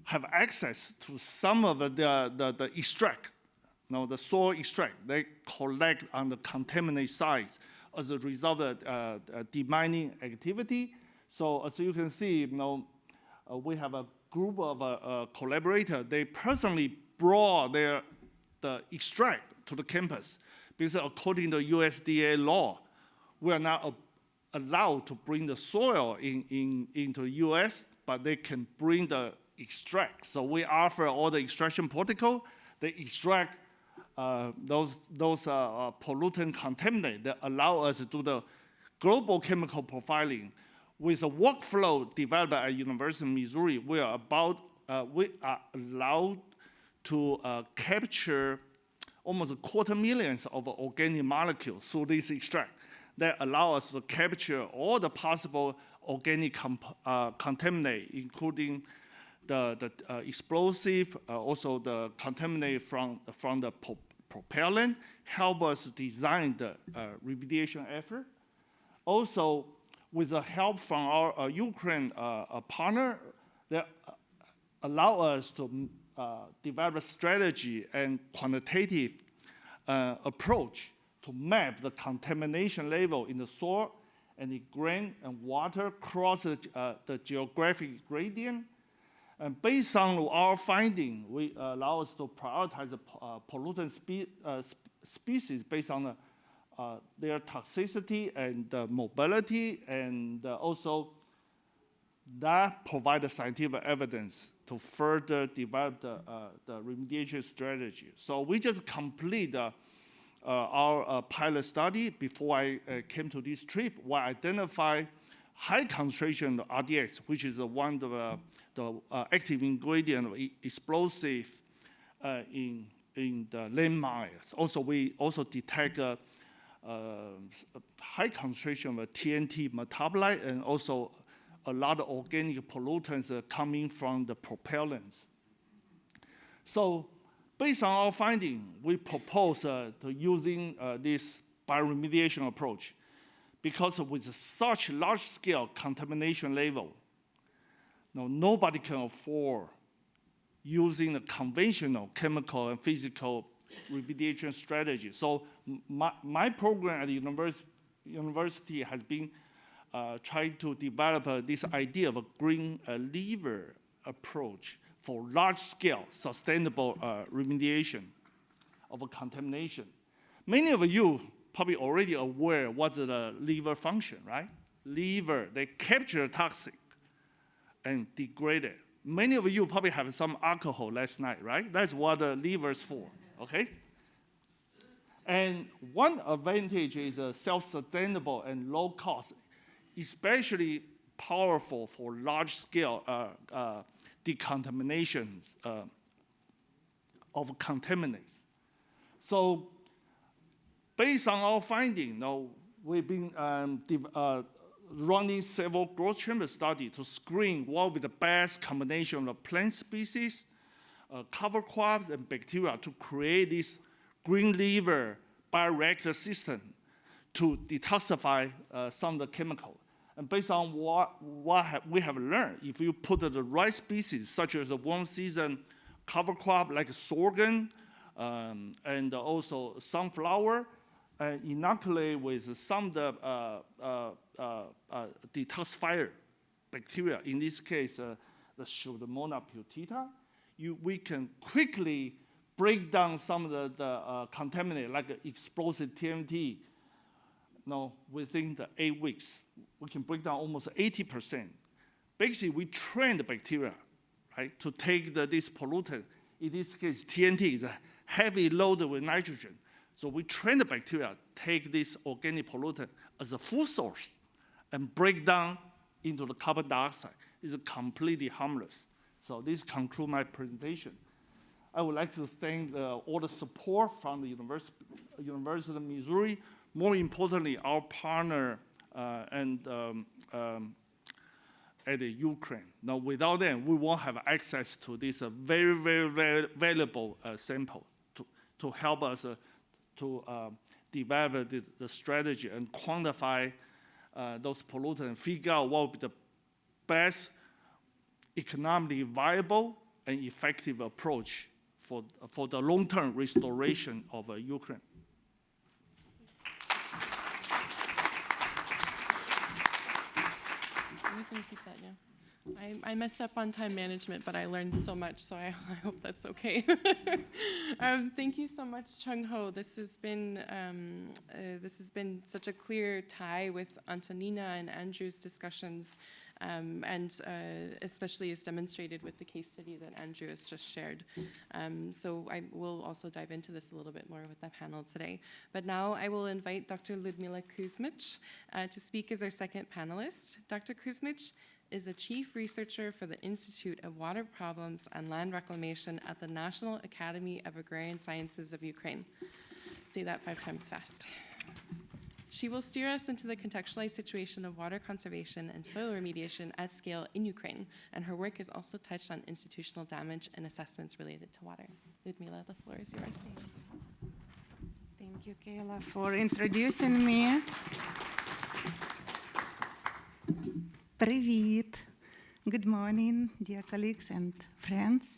have access to some of the extract, the soil extract. They collect on the contaminated sites as a result of demining activity. So as you can see, we have a group of collaborators. They personally brought the extract to the campus because according to USDA law, we are not allowed to bring the soil into the US, but they can bring the extract. So we offer all the extraction protocol. They extract those pollutant contaminants that allow us to do the global chemical profiling. With a workflow developed at University of Missouri, we are allowed to capture almost 250,000 of organic molecules through this extract that allow us to capture all the possible organic contaminants, including the explosive, also the contaminant from the propellant, help us design the remediation effort. Also, with the help from our Ukraine partner, that allow us to develop a strategy and quantitative approach to map the contamination level in the soil and the grain and water across the geographic gradient. And based on our finding, we allow us to prioritize the pollutant species based on their toxicity and mobility, and also that provides scientific evidence to further develop the remediation strategy. So we just complete our pilot study before I came to this trip, where I identify high concentration of RDX, which is one of the active ingredient of explosive in the landmines. Also, we also detect high concentration of TNT metabolite and also a lot of organic pollutants coming from the propellants. So based on our finding, we propose to using this bioremediation approach, because with such large-scale contamination level, nobody can afford using a conventional chemical and physical remediation strategy. So my program at the university has been trying to develop this idea of a green lever approach for large-scale sustainable remediation of a contamination. Many of you probably already aware what the lever function, right? Lever, they capture toxic and degrade it. Many of you probably have some alcohol last night, right? That's what the lever's for, okay? And one advantage is self-sustainable and low cost, especially powerful for large-scale decontamination of contaminants. So based on our finding, we've been running several growth chamber studies to screen what will be the best combination of plant species, cover crops, and bacteria to create this green lever bioreactor system to detoxify some of the chemicals. And based on what we have learned, if you put the right species, such as a warm season cover crop like sorghum and also sunflower, inoculate with some of the detoxifier bacteria, in this case, the Pseudomonas putida, we can quickly break down some of the contaminant, like explosive TNT. Within the 8 weeks, we can break down almost 80%. basically we train the bacteria, right, to take this pollutant. In this case, TNT is a heavy loaded with nitrogen. So we train the bacteria, take this organic pollutant as a food source and break down into the carbon dioxide. It's completely harmless. So this concludes my presentation. I would like to thank all the support from the University of Missouri, more importantly, our partner at Ukraine. Now, without them, we won't have access to this very, very, very valuable sample to help us to develop the strategy and quantify those pollutants and figure out what would be the best economically viable and effective approach for the long-term restoration of Ukraine. You can keep that, yeah. I messed up on time management, but I learned so much, so I hope that's okay. Thank you so much, Chung Ho. This has been such a clear tie with Antonina and Andrew's discussions, and especially as demonstrated with the case study that Andrew has just shared. So I will also dive into this a little bit more with the panel today. But now I will invite Dr. Ludmila Kuzmich to speak as our second panelist. Dr. Kuzmich is a chief researcher for the Institute of Water Problems and Land Reclamation at the National Academy of Agrarian Sciences of Ukraine. Say that 5 times fast. She will steer us into the contextualized situation of water conservation and soil remediation at scale in Ukraine, and her work has also touched on institutional damage and assessments related to water. Ludmila, the floor is yours. Thank you, Kayla, for introducing me. Привет. Good morning, dear colleagues and friends.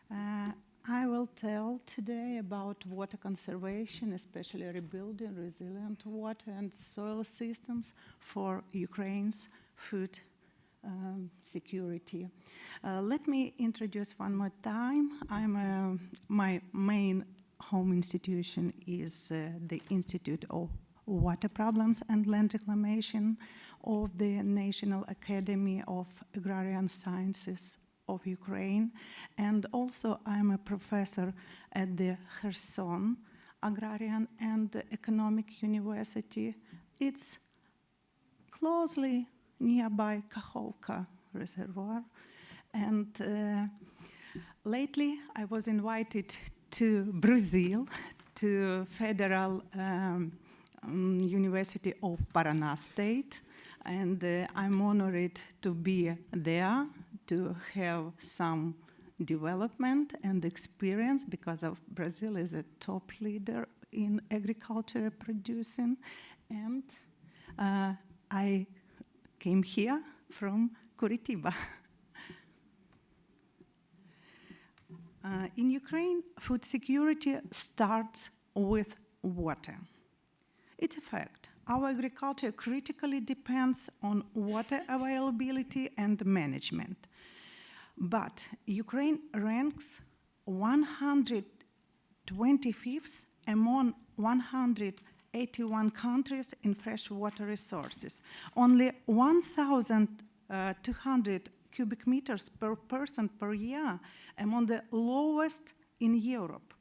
I will tell today about water conservation, especially rebuilding resilient water and soil systems for Ukraine's food security. Let me introduce one more time. My main home institution is the Institute of Water Problems and Land Reclamation of the National Academy of Agrarian Sciences of Ukraine, and also I'm a professor at the Kherson Agrarian and Economic University. It's closely nearby Kakhovka Reservoir, and lately I was invited to Brazil, to Federal University of Paraná State, and I'm honored to be there to have some development and experience because of Brazil is a top leader in agriculture producing, and I came here from Curitiba. In Ukraine, food security starts with water. It's a fact. Our agriculture critically depends on water availability and management. But Ukraine ranks 125th among 181 countries in freshwater resources. Only 1,200 cubic meters per person per year, among the lowest in Europe.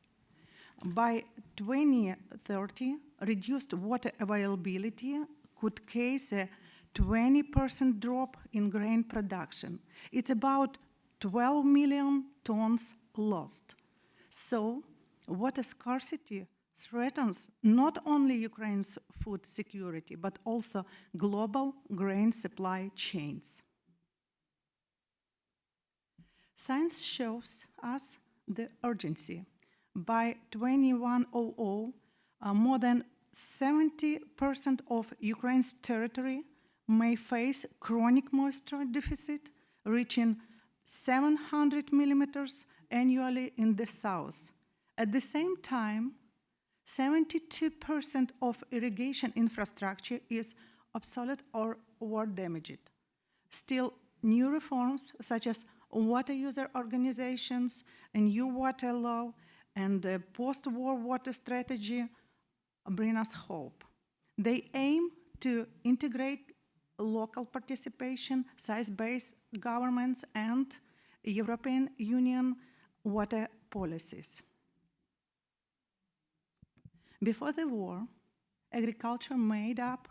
By 2030, reduced water availability could cause a 20% drop in grain production. It's about 12 million tons lost. So, water scarcity threatens not only Ukraine's food security, but also global grain supply chains. Science shows us the urgency. By 2100, more than 70% of Ukraine's territory may face chronic moisture deficit, reaching 700 millimeters annually in the south. At the same time, 72% of irrigation infrastructure is obsolete or damaged. Still, new reforms such as water user organizations, a new water law, and the post-war water strategy bring us hope. They aim to integrate local participation, size-based governments, and European Union water policies. Before the war, agriculture made up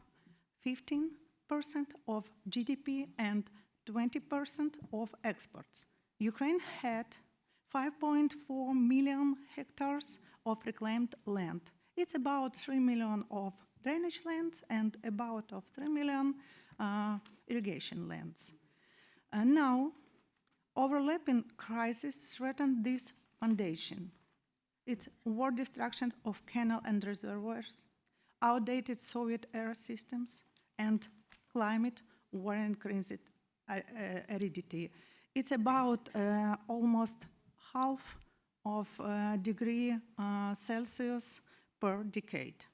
15% of GDP and 20% of exports. Ukraine had 5.4 million hectares of reclaimed land. It's about 3 million of drainage lands and about of 3 million irrigation lands. And now, overlapping crises threaten this foundation. It's war destruction of canal and reservoirs, outdated Soviet-era systems, and climate war increased aridity. It's about almost half of degree Celsius per decade.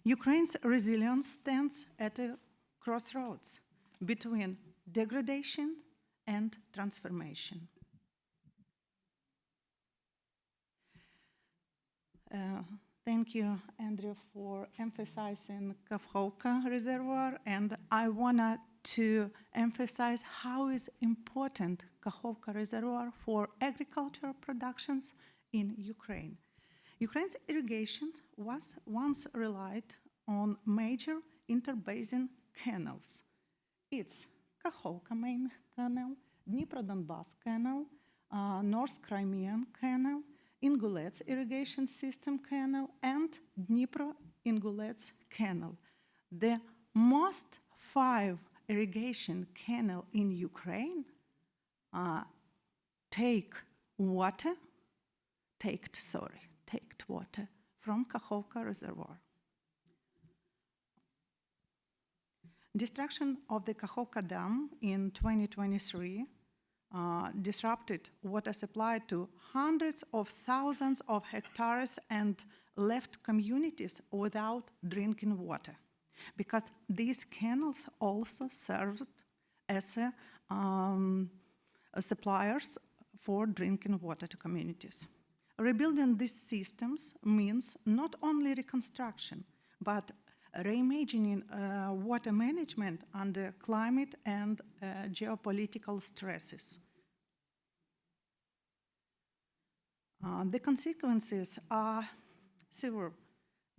Ukraine's resilience stands at a crossroads between degradation and transformation. Thank you, Andrew, for emphasizing Kakhovka Reservoir, and I wanted to emphasize how is important Kakhovka Reservoir for agricultural productions in Ukraine. Ukraine's irrigation was once relied on major interbasin canals. It's Kakhovka main canal, Dnipro-Donbass canal, North Crimean canal, Ingulets irrigation system canal, and Dnipro-Ingulets canal. The most 5 irrigation canal in Ukraine take water from Kakhovka Reservoir. Destruction of the Kakhovka Dam in 2023 disrupted water supply to hundreds of thousands of hectares and left communities without drinking water, because these canals also served as suppliers for drinking water to communities. Rebuilding these systems means not only reconstruction, but reimagining water management under climate and geopolitical stresses. The consequences are severe: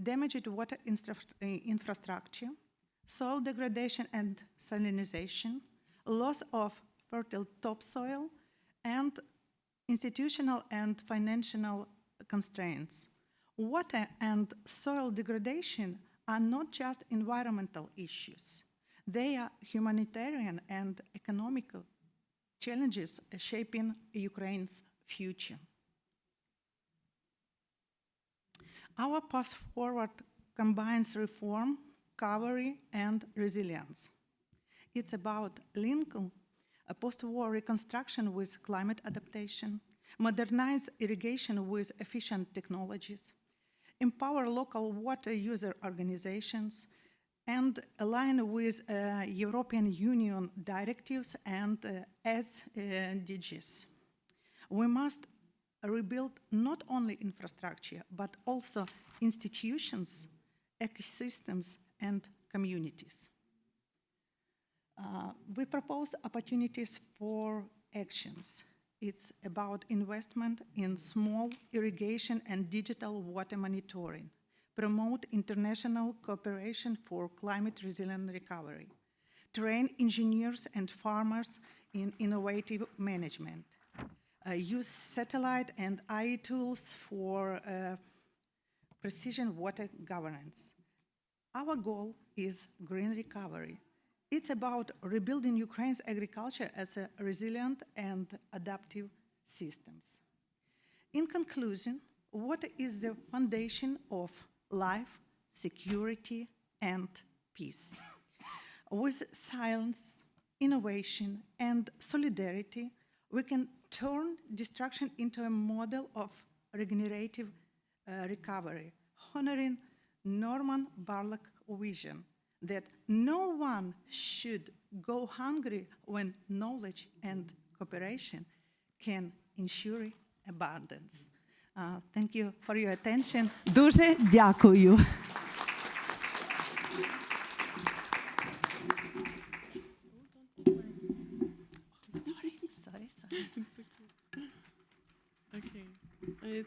damaged water infrastructure, soil degradation and salinization, loss of fertile topsoil, and institutional and financial constraints. Water and soil degradation are not just environmental issues. They are humanitarian and economical challenges shaping Ukraine's future. Our path forward combines reform, recovery, and resilience. It's about linking a post-war reconstruction with climate adaptation, modernize irrigation with efficient technologies, empower local water user organizations, and align with European Union directives and SDGs. We must rebuild not only infrastructure, but also institutions, ecosystems, and communities. We propose opportunities for actions. It's about investment in small irrigation and digital water monitoring, promote international cooperation for climate resilient recovery, train engineers and farmers in innovative management, use satellite and AI tools for precision water governance. Our goal is green recovery. It's about rebuilding Ukraine's agriculture as a resilient and adaptive systems. In conclusion, water is the foundation of life, security, and peace. With science, innovation, and solidarity, we can turn destruction into a model of regenerative recovery, honoring Norman Borlaug's vision that no one should go hungry when knowledge and cooperation can ensure abundance. Thank you for your attention. Дуже дякую.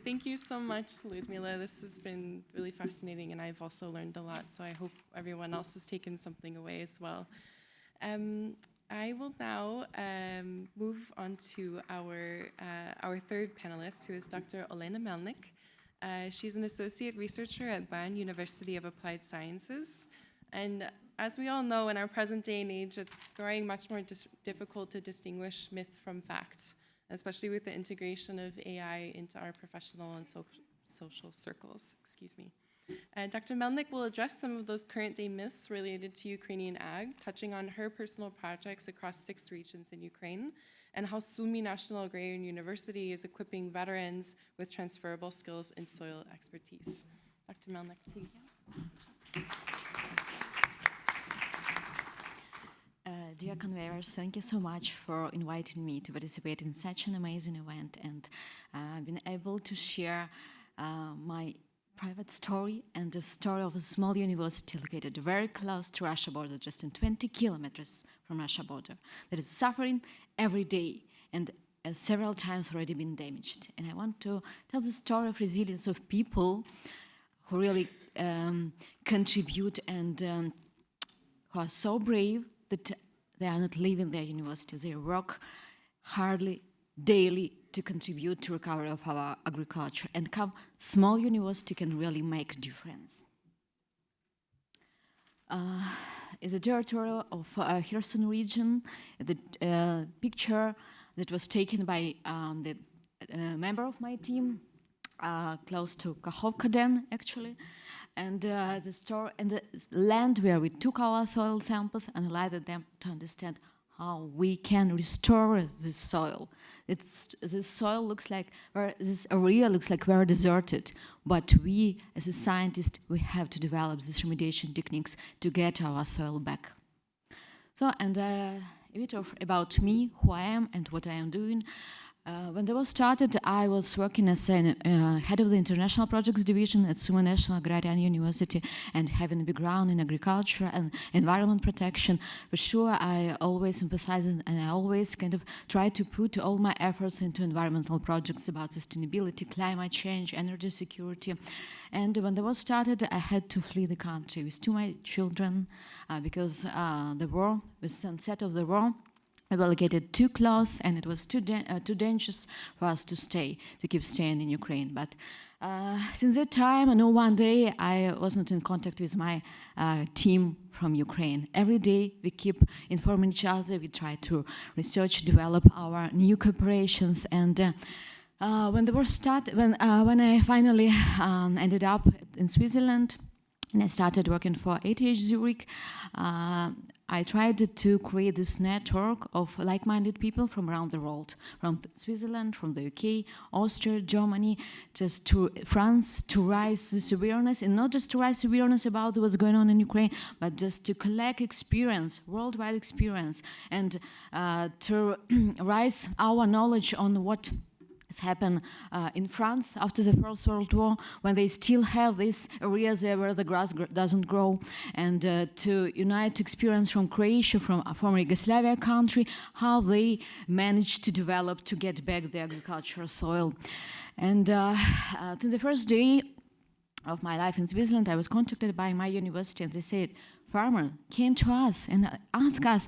Thank you so much, Ludmila. This has been really fascinating, and I've also learned a lot, so I hope everyone else has taken something away as well. I will now move on to our third panelist, who is Dr. Olena Melnik. She's an associate researcher at Bern University of Applied Sciences. And as we all know, in our present day and age, it's growing much more difficult to distinguish myth from fact, especially with the integration of AI into our professional and social circles. Excuse me. Dr. Melnik will address some of those current day myths related to Ukrainian ag, touching on her personal projects across 6 regions in Ukraine, and how Sumy National Agrarian University is equipping veterans with transferable skills in soil expertise. Dr. Melnik, please. Dear conveners, thank you so much for inviting me to participate in such an amazing event and being able to share my private story and the story of a small university located very close to Russia border, just in 20 kilometers from Russia border, that is suffering every day and several times already been damaged. And I want to tell the story of resilience of people who really contribute and who are so brave that they are not leaving their university. They work hardly daily to contribute to recovery of our agriculture, and how small university can really make a difference. In the territory of Kherson region, the picture that was taken by the member of my team, close to Kakhovka Dam, actually, and the land where we took our soil samples and analyzed them to understand how we can restore this soil. This soil looks like, this area looks like very deserted, but we, as a scientist, we have to develop these remediation techniques to get our soil back. So, and a bit about me, who I am and what I am doing. When the war started, I was working as head of the International Projects Division at Sumy National Agrarian University, and having a background in agriculture and environment protection. For sure, I always emphasize and I always kind of try to put all my efforts into environmental projects about sustainability, climate change, energy security. And when the war started, I had to flee the country with 2 of my children because the war, with the onset of the war, we were located too close, and it was too dangerous for us to keep staying in Ukraine. But since that time, I know one day I was not in contact with my team from Ukraine. Every day we keep informing each other, we try to research, develop our new cooperations, and when the war started, when I finally ended up in Switzerland, and I started working for ATH Zurich, I tried to create this network of like-minded people from around the world, from Switzerland, from the UK, Austria, Germany, just to France, to raise this awareness, and not just to raise awareness about what's going on in Ukraine, but just to collect experience, worldwide experience, and to raise our knowledge on what happened in France after the First World War, when they still have these areas there where the grass doesn't grow, and to unite experience from Croatia, from former Yugoslavia country, how they managed to develop to get back the agricultural soil. And since the first day of my life in Switzerland, I was contacted by my university, and they said, farmer came to us and asked us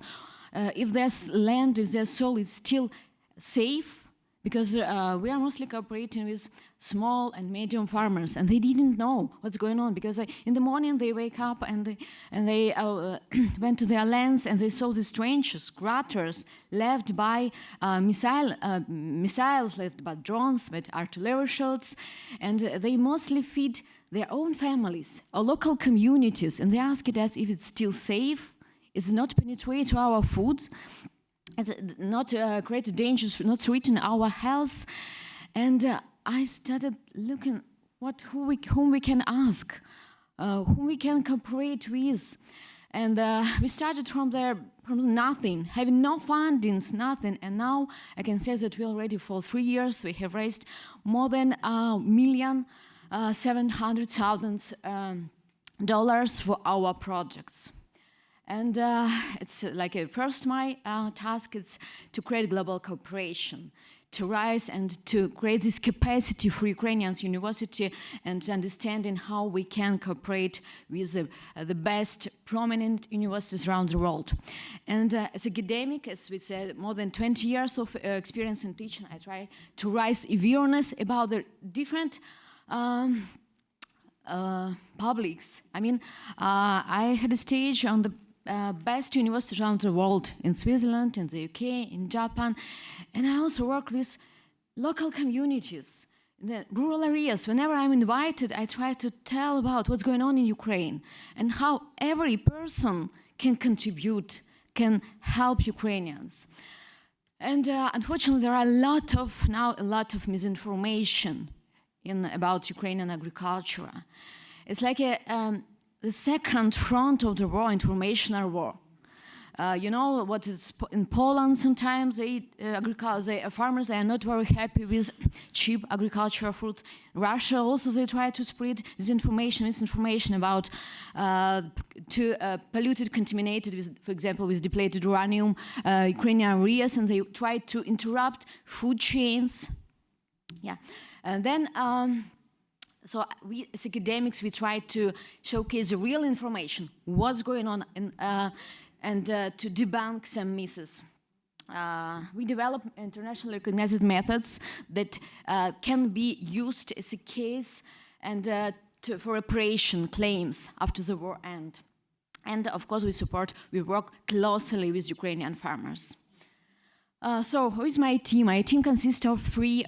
if their land, if their soil is still safe, because we are mostly cooperating with small and medium farmers, and they didn't know what's going on, because in the morning they wake up and they went to their lands, and they saw these trenches, craters left by missiles, left by drones, by artillery shots, and they mostly feed their own families or local communities, and they asked us if it's still safe, is it not penetrate to our food, not create dangers, not threaten our health. And I started looking whom we can ask, whom we can cooperate with. And we started from nothing, having no fundings, nothing. And now I can say that we already, for 3 years, we have raised more than $1,700,000 for our projects. And it's like first my task is to create global cooperation, to rise and to create this capacity for Ukrainians university and understanding how we can cooperate with the best prominent universities around the world. And as academic, as we said, more than 20 years of experience in teaching, I try to raise awareness about the different publics. I mean, I had a stage on the best universities around the world, in Switzerland, in the UK, in Japan, and I also work with local communities in the rural areas. Whenever I'm invited, I try to tell about what's going on in Ukraine and how every person can contribute, can help Ukrainians. And unfortunately, there are a lot of misinformation about Ukrainian agriculture. It's like the second front of the war, informational war. You know what is in Poland sometimes, farmers are not very happy with cheap agricultural fruit. Russia also, they try to spread misinformation about polluted, contaminated, with, for example, with depleted uranium, Ukrainian areas, and they try to interrupt food chains. Yeah, and then so we, as academics, we try to showcase the real information, what's going on, and to debunk some myths. We develop internationally recognized methods that can be used as a case and for reparation claims after the war end. And of course, we work closely with Ukrainian farmers. So who is my team? My team consists of 3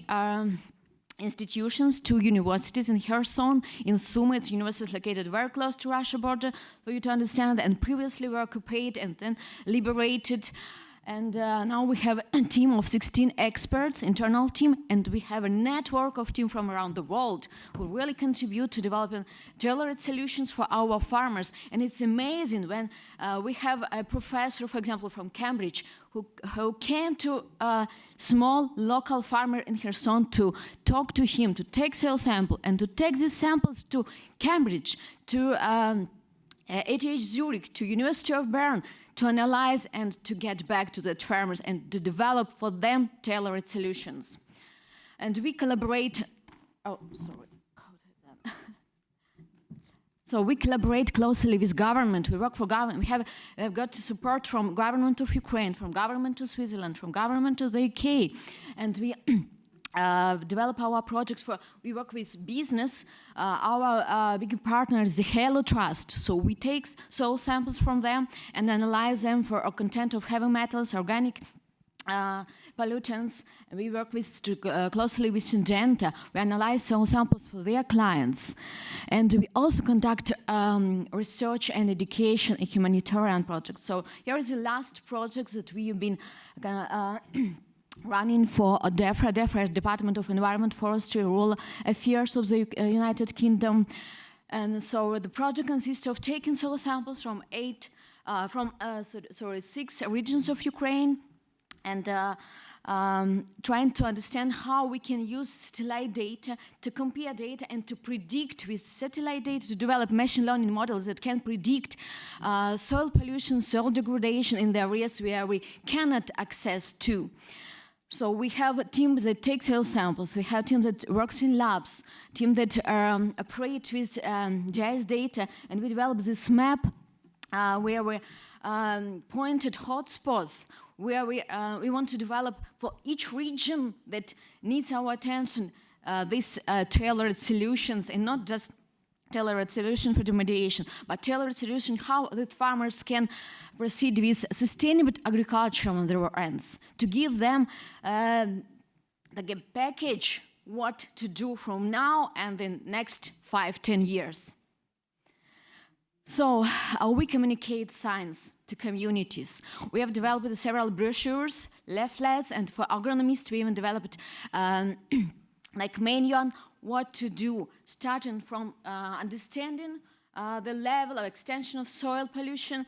institutions, 2 universities in Kherson, in Sumy. It's universities located very close to Russia border, for you to understand, and previously were occupied and then liberated. And now we have a team of 16 experts, internal team, and we have a network of teams from around the world who really contribute to developing tailored solutions for our farmers. And it's amazing when we have a professor, for example, from Cambridge, who came to a small local farmer in Kherson to talk to him, to take soil sample, and to take these samples to Cambridge, to ETH Zurich, to University of Bern, to analyze and to get back to the farmers and to develop for them tailored solutions. And we collaborate, So we collaborate closely with government. We work for government. We have got support from government of Ukraine, from government of Switzerland, from government of the UK. And we develop our project we work with business. Our big partner is the Halo Trust. So we take soil samples from them and analyze them for a content of heavy metals, organic pollutants. We work closely with Syngenta. We analyze soil samples for their clients. And we also conduct research and education in humanitarian projects. So here is the last project that we have been running for DEFRA. DEFRA, Department of Environment, Forestry, Rural Affairs of the United Kingdom. And so the project consists of taking soil samples from 6 regions of Ukraine and trying to understand how we can use satellite data to compare data and to predict with satellite data, to develop machine learning models that can predict soil pollution, soil degradation in the areas where we cannot access to. So we have a team that takes soil samples, we have a team that works in labs, a team that operates with GIS data, and we develop this map where we pointed hotspots where we want to develop for each region that needs our attention these tailored solutions, and not just tailored solution for remediation, but tailored solution how the farmers can proceed with sustainable agriculture on their ends, to give them the package what to do from now and the next 5-10 years. So we communicate science to communities. We have developed several brochures, leaflets, and for agronomists we even developed like manual what to do, starting from understanding the level of extension of soil pollution,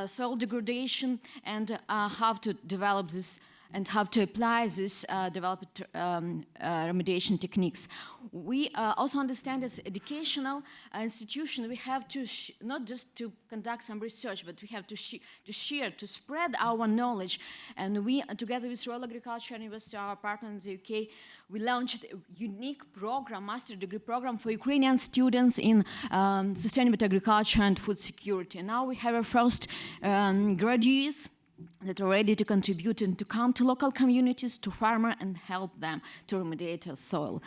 soil degradation, and how to develop this and how to apply these developed remediation techniques. We also understand as educational institution, we have to not just to conduct some research, but we have to share, to spread our knowledge. And we, together with Royal Agricultural University, our partner in the UK, we launched a unique program, master degree program for Ukrainian students in sustainable agriculture and food security. And now we have our first graduates that are ready to contribute and to come to local communities, to farmers, and help them to remediate our soil.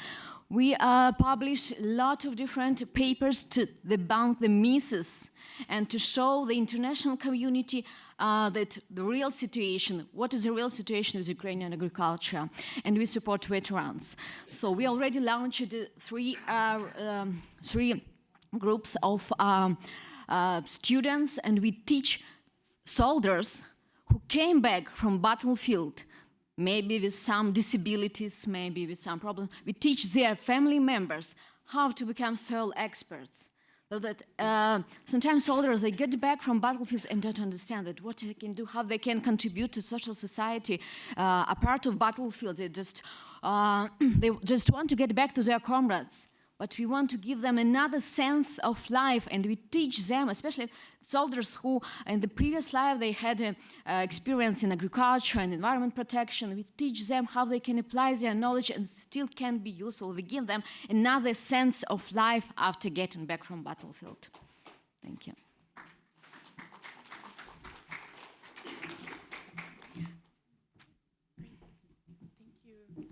We publish a lot of different papers to debunk the myths and to show the international community that the real situation, what is the real situation with Ukrainian agriculture, and we support veterans. So we already launched three groups of students, and we teach soldiers who came back from battlefield, maybe with some disabilities, maybe with some problems. We teach their family members how to become soil experts. So that sometimes soldiers, they get back from battlefields and don't understand that what they can do, how they can contribute to social society. A part of battlefields, they just want to get back to their comrades. But we want to give them another sense of life, and we teach them, especially soldiers who in the previous life they had experience in agriculture and environment protection. We teach them how they can apply their knowledge and still can be useful. We give them another sense of life after getting back from battlefield. Thank you.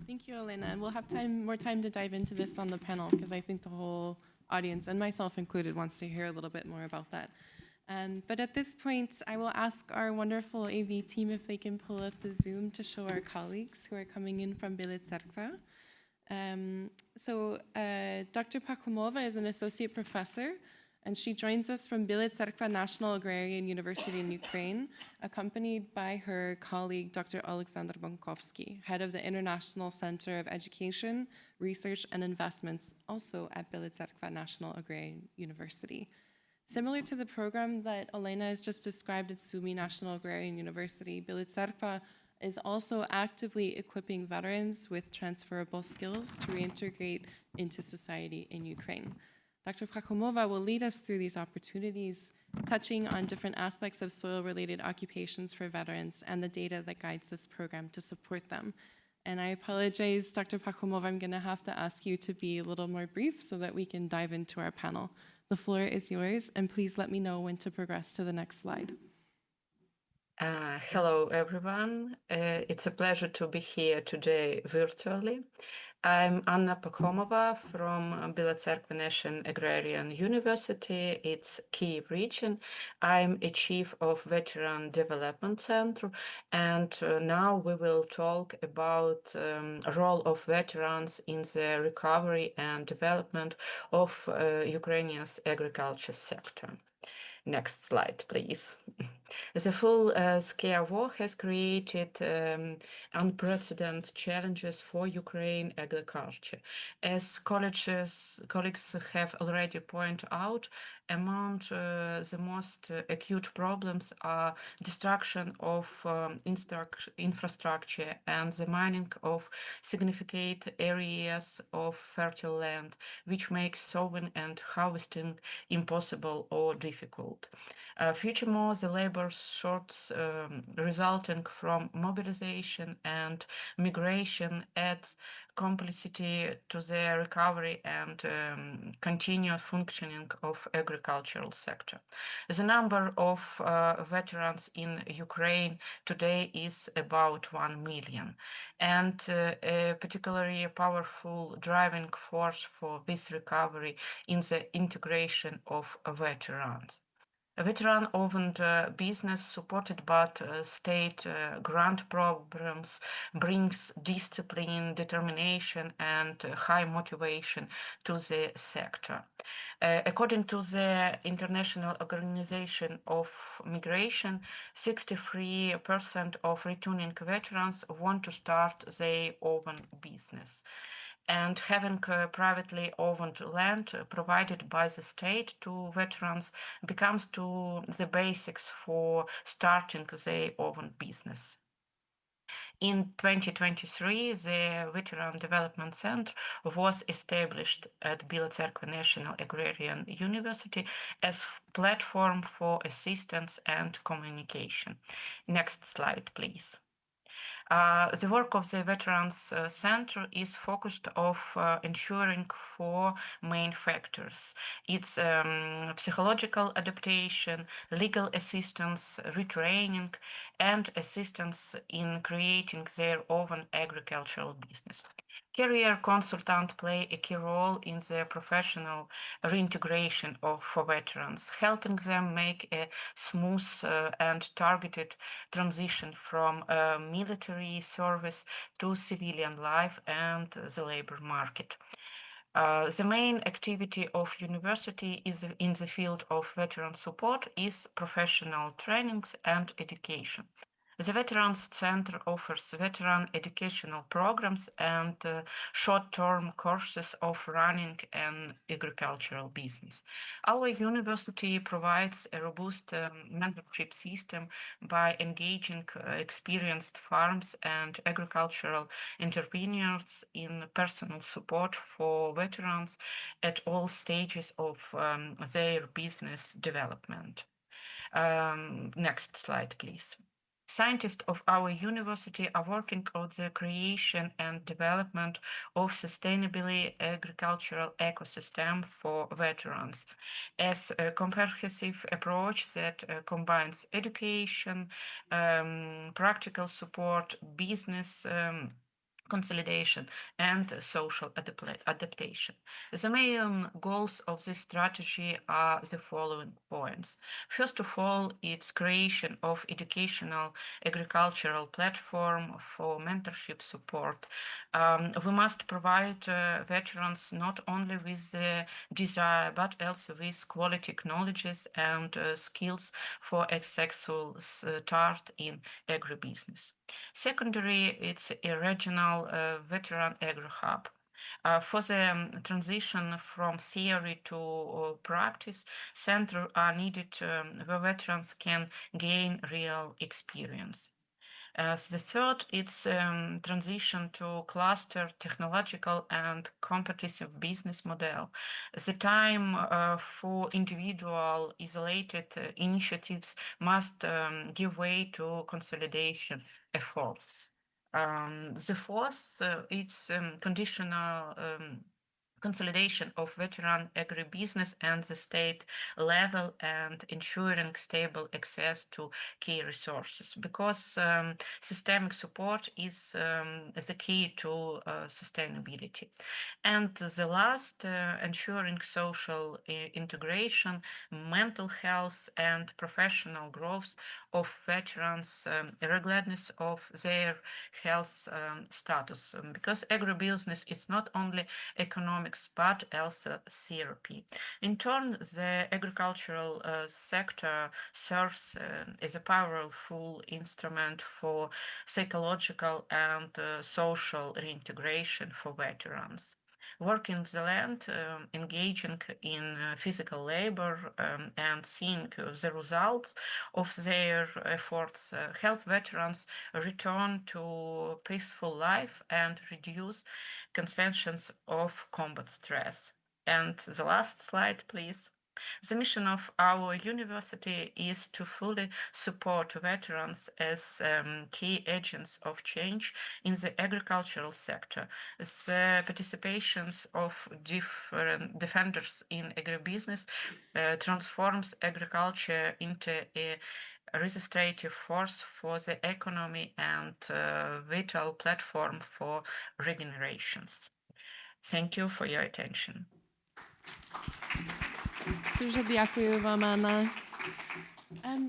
Thank you, Elena. And we'll have more time to dive into this on the panel, because I think the whole audience, and myself included, wants to hear a little bit more about that. But at this point, I will ask our wonderful AV team if they can pull up the Zoom to show our colleagues who are coming in from Bielec Cerkva. Dr. Pakhomova is an associate professor, and she joins us from Bielec Cerkva National Agrarian University in Ukraine, accompanied by her colleague, Dr. Alexander Bonkovsky, head of the International Center of Education, Research, and Investments, also at Bielec Cerkva National Agrarian University. Similar to the program that Elena has just described at Sumy National Agrarian University, Bielec Cerkva is also actively equipping veterans with transferable skills to reintegrate into society in Ukraine. Dr. Pakhomova will lead us through these opportunities, touching on different aspects of soil-related occupations for veterans and the data that guides this program to support them. And I apologize, Dr. Pakhomova, I'm going to have to ask you to be a little more brief so that we can dive into our panel. The floor is yours, and please let me know when to progress to the next slide. Hello, everyone. It's a pleasure to be here today virtually. I'm Anna Pakhomova from Bielec Cerkva National Agrarian University. It's Kyiv region. I'm a chief of Veteran Development Center, and now we will talk about role of veterans in the recovery and development of Ukrainian's agriculture sector. Next slide, please. The full-scale war has created unprecedented challenges for Ukraine agriculture. As colleagues have already pointed out, among the most acute problems are destruction of infrastructure and the mining of significant areas of fertile land, which makes sowing and harvesting impossible or difficult. Furthermore, the labor shorts resulting from mobilization and migration adds complexity to the recovery and continued functioning of agricultural sector. The number of veterans in Ukraine today is about 1 million, and a particularly powerful driving force for this recovery in the integration of veterans. A veteran-owned business supported by state grant programs brings discipline, determination, and high motivation to the sector. According to the International Organization of Migration, 63% of returning veterans want to start their own business. And having privately owned land provided by the state to veterans becomes the basics for starting their own business. In 2023, the Veteran Development Center was established at Bila Tserkva National Agrarian University as platform for assistance and communication. Next slide, please. The work of the Veterans Center is focused on ensuring four main factors. It's psychological adaptation, legal assistance, retraining, and assistance in creating their own agricultural business. Career consultants play a key role in the professional reintegration for veterans, helping them make a smooth and targeted transition from military service to civilian life and the labor market. The main activity of university is in the field of veteran support is professional trainings and education. The Veterans Center offers veteran educational programs and short-term courses of running an agricultural business. Our university provides a robust mentorship system by engaging experienced farms and agricultural entrepreneurs in personal support for veterans at all stages of their business development. Next slide, please. Scientists of our university are working on the creation and development of sustainable agricultural ecosystem for veterans as a comprehensive approach that combines education, practical support, business consolidation, and social adaptation. The main goals of this strategy are the following points. First of all, it's creation of educational agricultural platform for mentorship support. We must provide veterans not only with the desire, but also with quality knowledges and skills for a successful start in agribusiness. Secondary, it's a regional veteran agri-hub. For the transition from theory to practice, centers are needed where veterans can gain real experience. The third, it's transition to cluster technological and competitive business model. The time for individual isolated initiatives must give way to consolidation efforts. The fourth, it's conditional consolidation of veteran agribusiness and the state level and ensuring stable access to key resources because systemic support is the key to sustainability. And the last, ensuring social integration, mental health and professional growth of veterans regardless of their health status because agribusiness is not only economics but also therapy. In turn, the agricultural sector serves as a powerful instrument for psychological and social reintegration for veterans. Working the land, engaging in physical labor, and seeing the results of their efforts help veterans return to peaceful life and reduce consequences of combat stress. And the last slide, please. The mission of our university is to fully support veterans as key agents of change in the agricultural sector. The participation of different defenders in agribusiness transforms agriculture into a regenerative force for the economy and vital platform for regenerations. Thank you for your attention. Дуже дякую вам, Anna.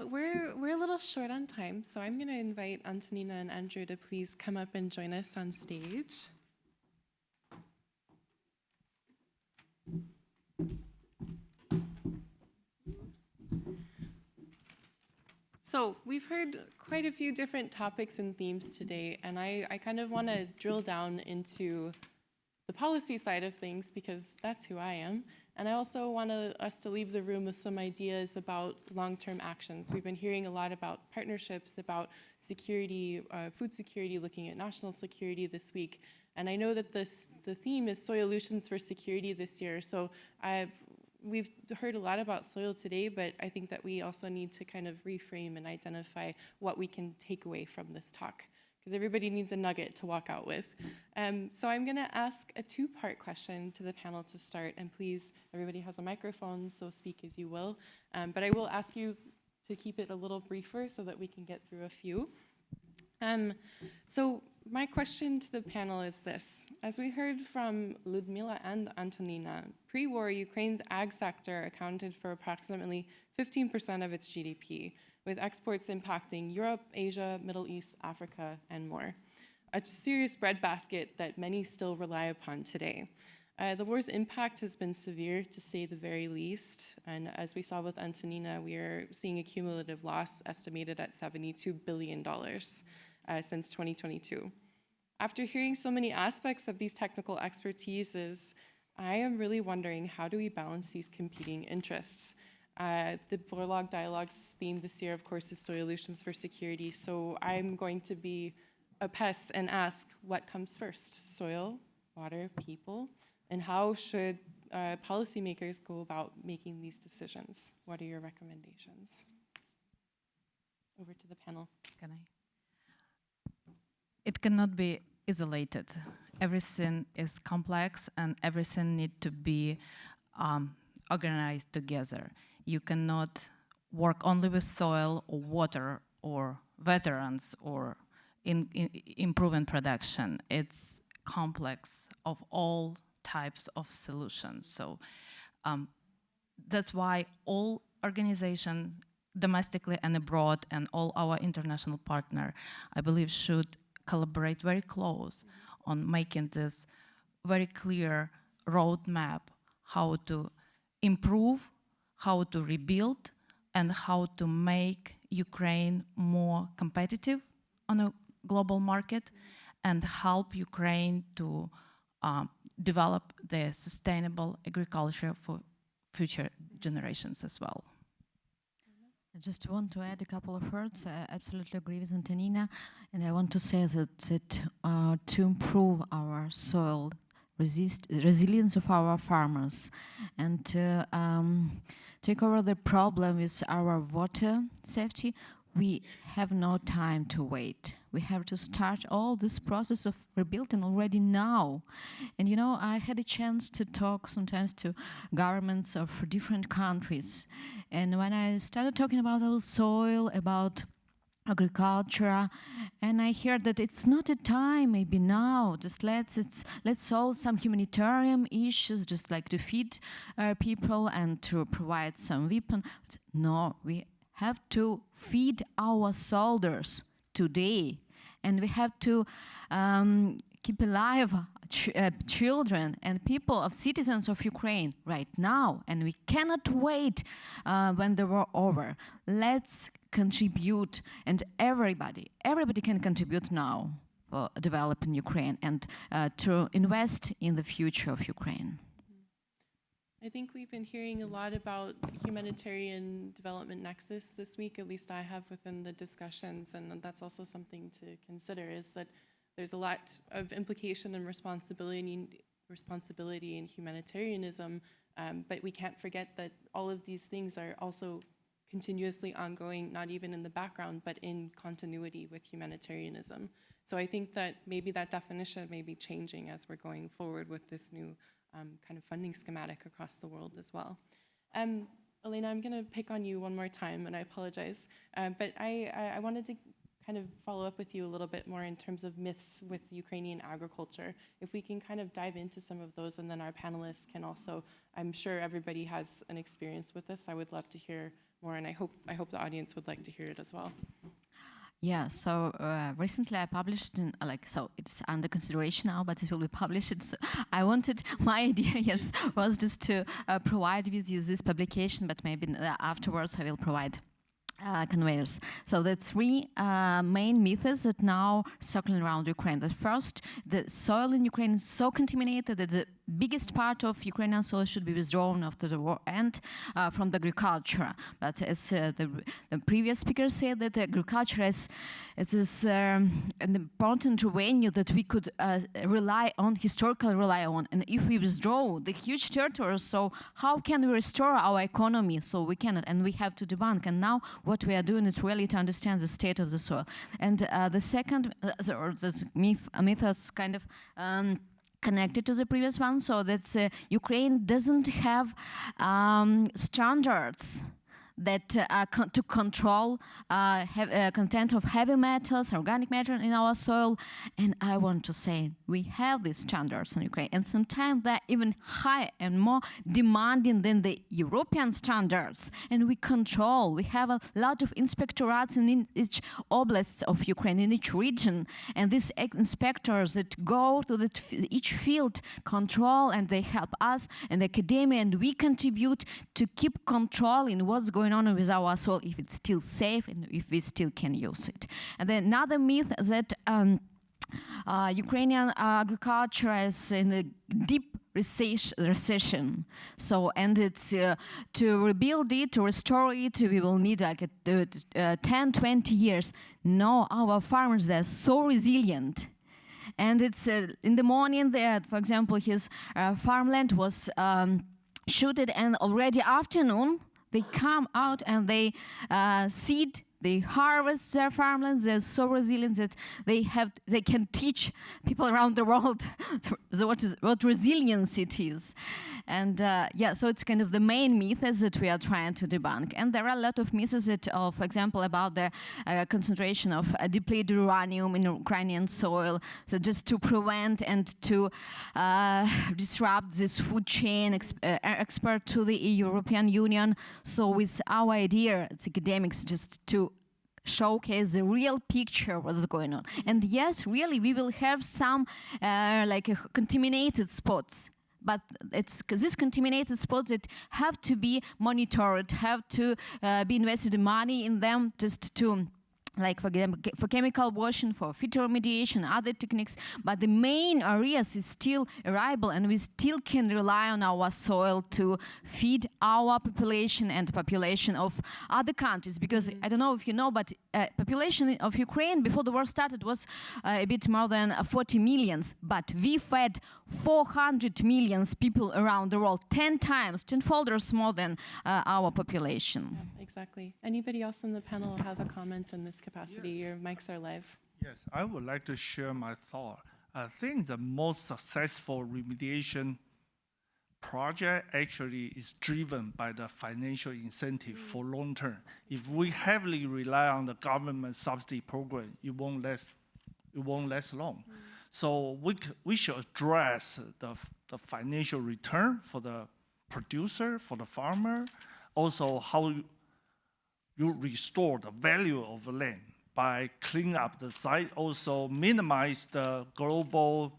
We're a little short on time, so I'm going to invite Antonina and Andrew to please come up and join us on stage. So we've heard quite a few different topics and themes today, and I kind of want to drill down into the policy side of things, because that's who I am. And I also want us to leave the room with some ideas about long-term actions. We've been hearing a lot about partnerships, about security, food security, looking at national security this week. And I know that the theme is solutions for security this year. So we've heard a lot about soil today, but I think that we also need to kind of reframe and identify what we can take away from this talk, because everybody needs a nugget to walk out with. So I'm going to ask a two-part question to the panel to start, and please, everybody has a microphone, so speak as you will. But I will ask you to keep it a little briefer so that we can get through a few. So my question to the panel is this. As we heard from Ludmila and Antonina, pre-war Ukraine's ag sector accounted for approximately 15% of its GDP, with exports impacting Europe, Asia, Middle East, Africa, and more. A serious breadbasket that many still rely upon today. The war's impact has been severe, to say the very least, and as we saw with Antonina, we are seeing a cumulative loss estimated at $72 billion since 2022. After hearing so many aspects of these technical expertises, I am really wondering, how do we balance these competing interests? The Borlaug Dialogue's theme this year, of course, is solutions for security, so I'm going to be a pest and ask, what comes first? Soil, water, people? And how should policymakers go about making these decisions? What are your recommendations? Over to the panel. Can I? It cannot be isolated. Everything is complex and everything needs to be organized together. You cannot work only with soil or water or veterans or in improving production. It's complex of all types of solutions. So that's why all organizations, domestically and abroad, and all our international partners, I believe, should collaborate very close on making this very clear roadmap, how to improve, how to rebuild, and how to make Ukraine more competitive on a global market, and help Ukraine to develop the sustainable agriculture for future generations as well. I just want to add a couple of words. I absolutely agree with Antonina, and I want to say that to improve our soil resilience of our farmers and to take over the problem with our water safety, we have no time to wait. We have to start all this process of rebuilding already now. And you know, I had a chance to talk sometimes to governments of different countries. And when I started talking about our soil, about agriculture, and I heard that it's not a time, maybe now, just let's solve some humanitarian issues, just like to feed people and to provide some weapon. But no, we have to feed our soldiers today, and we have to keep alive children and people of citizens of Ukraine right now, and we cannot wait when the war over. Let's contribute, and everybody can contribute now for developing Ukraine and to invest in the future of Ukraine. I think we've been hearing a lot about humanitarian development nexus this week, at least I have within the discussions, and that's also something to consider, is that there's a lot of implication and responsibility in humanitarianism, but we can't forget that all of these things are also continuously ongoing, not even in the background, but in continuity with humanitarianism. So I think that maybe that definition may be changing as we're going forward with this new kind of funding schematic across the world as well. Elena, I'm going to pick on you one more time, and I apologize, but I wanted to kind of follow up with you a little bit more in terms of myths with Ukrainian agriculture. If we can kind of dive into some of those, and then our panelists can also, I'm sure everybody has an experience with this. I would love to hear more, and I hope the audience would like to hear it as well. Yeah, so recently I published, so it's under consideration now, but it will be published. So I wanted, my idea, yes, was just to provide with you this publication, but maybe afterwards I will provide conveyors. So the three main myths that now circling around Ukraine. The first, the soil in Ukraine is so contaminated that the biggest part of Ukrainian soil should be withdrawn after the war end from the agriculture. But as the previous speaker said, that agriculture is an important revenue that we could historically rely on. And if we withdraw the huge territories, so how can we restore our economy? So we cannot, and we have to debunk. And now what we are doing is really to understand the state of the soil. And the second, this myth is kind of connected to the previous one, so that Ukraine doesn't have standards that to control content of heavy metals, organic matter in our soil. And I want to say we have these standards in Ukraine, and sometimes they're even higher and more demanding than the European standards. And we have a lot of inspectorates in each oblast of Ukraine, in each region. And these inspectors that go to each field control, and they help us and the academia, and we contribute to keep controlling what's going on with our soil, if it's still safe and if we still can use it. And then another myth that Ukrainian agriculture is in a deep recession. So, and it's to rebuild it, to restore it, we will need like 10, 20 years. No, our farmers are so resilient. And it's in the morning there, for example, his farmland was shooted, and already afternoon, they come out and they seed, they harvest their farmlands. They're so resilient that they can teach people around the world what resilience it is. And so it's kind of the main myths that we are trying to debunk. And there are a lot of myths that, for example, about the concentration of depleted uranium in Ukrainian soil. So just to prevent and to disrupt this food chain export to the European Union. So with our idea, it's academics, just to showcase the real picture of what's going on. And yes, really, we will have some contaminated spots. But it's these contaminated spots that have to be monitored, have to be invested money in them, just to, like for chemical washing, for phytoremediation, other techniques. But the main areas is still arable, and we still can rely on our soil to feed our population and population of other countries. Because I don't know if you know, but population of Ukraine before the war started was a bit more than 40 millions. But we fed 400 million people around the world, 10-fold more than our population. Yeah, exactly. Anybody else on the panel have a comment in this capacity? Yes. Your mics are live. Yes, I would like to share my thought. I think the most successful remediation project actually is driven by the financial incentive for long term. If we heavily rely on the government subsidy program, it won't last long. So we should address the financial return for the producer, for the farmer, also how you restore the value of the land by cleaning up the site, also minimize the global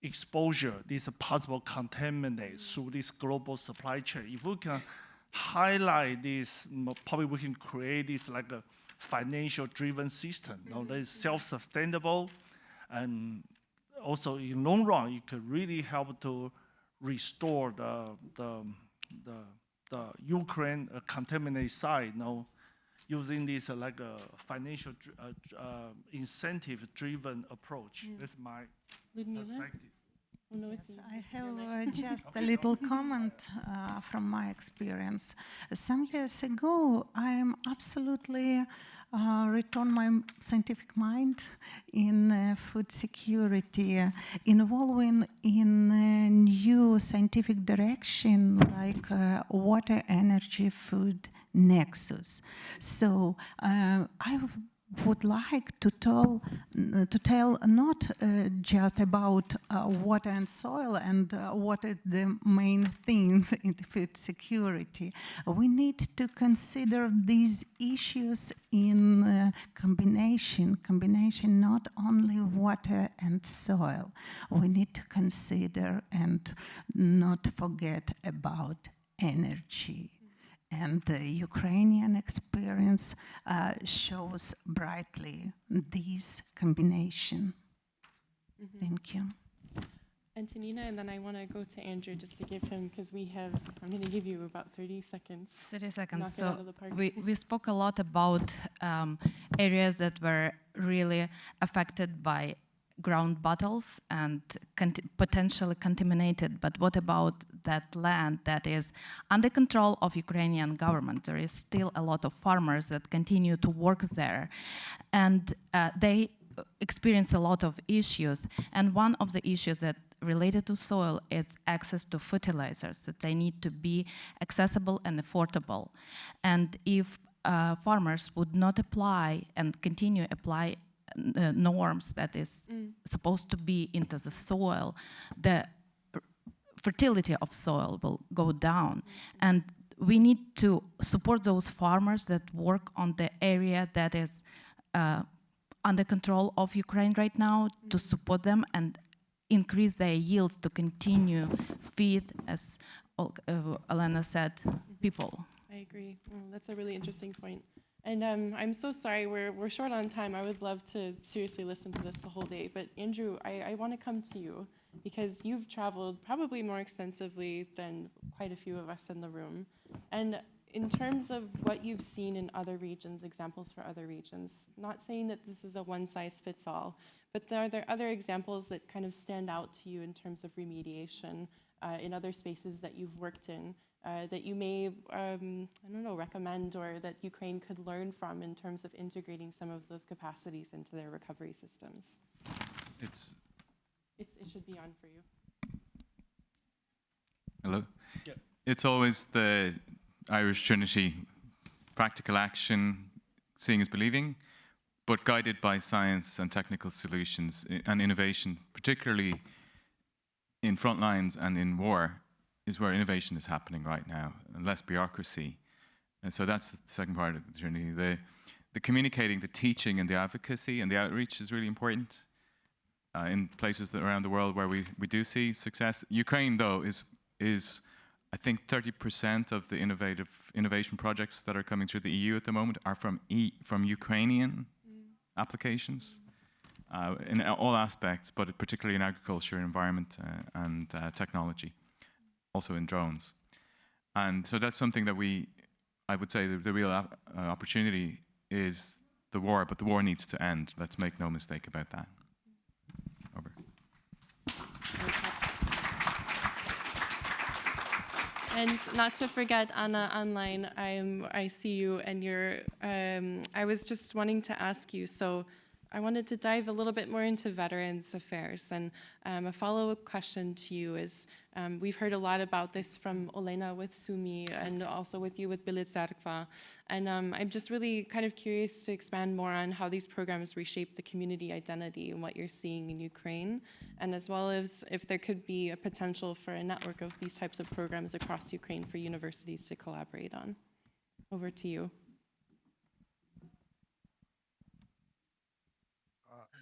exposure, this possible contaminants through this global supply chain. If we can highlight this, probably we can create this like a financial driven system that is self-sustainable, and also in long run, it could really help to restore the Ukraine contaminated site, using this like a financial incentive-driven approach. That's my perspective. Yes, I have just a little comment from my experience. Some years ago, I am absolutely returned my scientific mind in food security, involving in a new scientific direction like water, energy, food nexus. So I would like to tell not just about water and soil and what are the main things in food security. We need to consider these issues in combination not only water and soil. We need to consider and not forget about energy. And the Ukrainian experience shows brightly this combination. Thank you. Antonina, and then I want to go to Andrew just to give him, because I'm going to give you about 30 seconds. 30 seconds. Knock it So out of the park. we spoke a lot about areas that were really affected by ground battles and potentially contaminated. But what about that land that is under control of Ukrainian government? There is still a lot of farmers that continue to work there, and they experience a lot of issues. And one of the issues that related to soil is access to fertilizers, that they need to be accessible and affordable. And if farmers would not apply and continue apply norms that is supposed to be into the soil, the fertility of soil will go down. And we need to support those farmers that work on the area that is under control of Ukraine right now, to support them and increase their yields to continue feed, as Elena said, people. I agree. That's a really interesting point. And I'm so sorry, we're short on time. I would love to seriously listen to this the whole day. But Andrew, I want to come to you, because you've traveled probably more extensively than quite a few of us in the room. And in terms of what you've seen in other regions, examples for other regions, not saying that this is a one-size-fits-all, but are there other examples that kind of stand out to you in terms of remediation in other spaces that you've worked in, that you may, recommend, or that Ukraine could learn from in terms of integrating some of those capacities into their recovery systems? It should be on for you. Hello? Yeah. It's always the Irish Trinity: practical action, seeing is believing, but guided by science and technical solutions and innovation, particularly in front lines and in war, is where innovation is happening right now, and less bureaucracy. And so that's the second part of the Trinity. The communicating, the teaching, and the advocacy and the outreach is really important in places around the world where we do see success. Ukraine, though, is I think 30% of the innovation projects that are coming through the EU at the moment are from Ukrainian applications in all aspects, but particularly in agriculture, environment, and technology, also in drones. And so that's something that I would say the real opportunity is the war, but the war needs to end. Let's make no mistake about that. Over. And not to forget, Anna, online, I see you, and I was just wanting to ask you, so I wanted to dive a little bit more into Veterans Affairs, and a follow-up question to you is, we've heard a lot about this from Olena with Sumi, and also with you with Bilet Zarkva, and I'm just really kind of curious to expand more on how these programs reshape the community identity and what you're seeing in Ukraine, and as well as if there could be a potential for a network of these types of programs across Ukraine for universities to collaborate on. Over to you.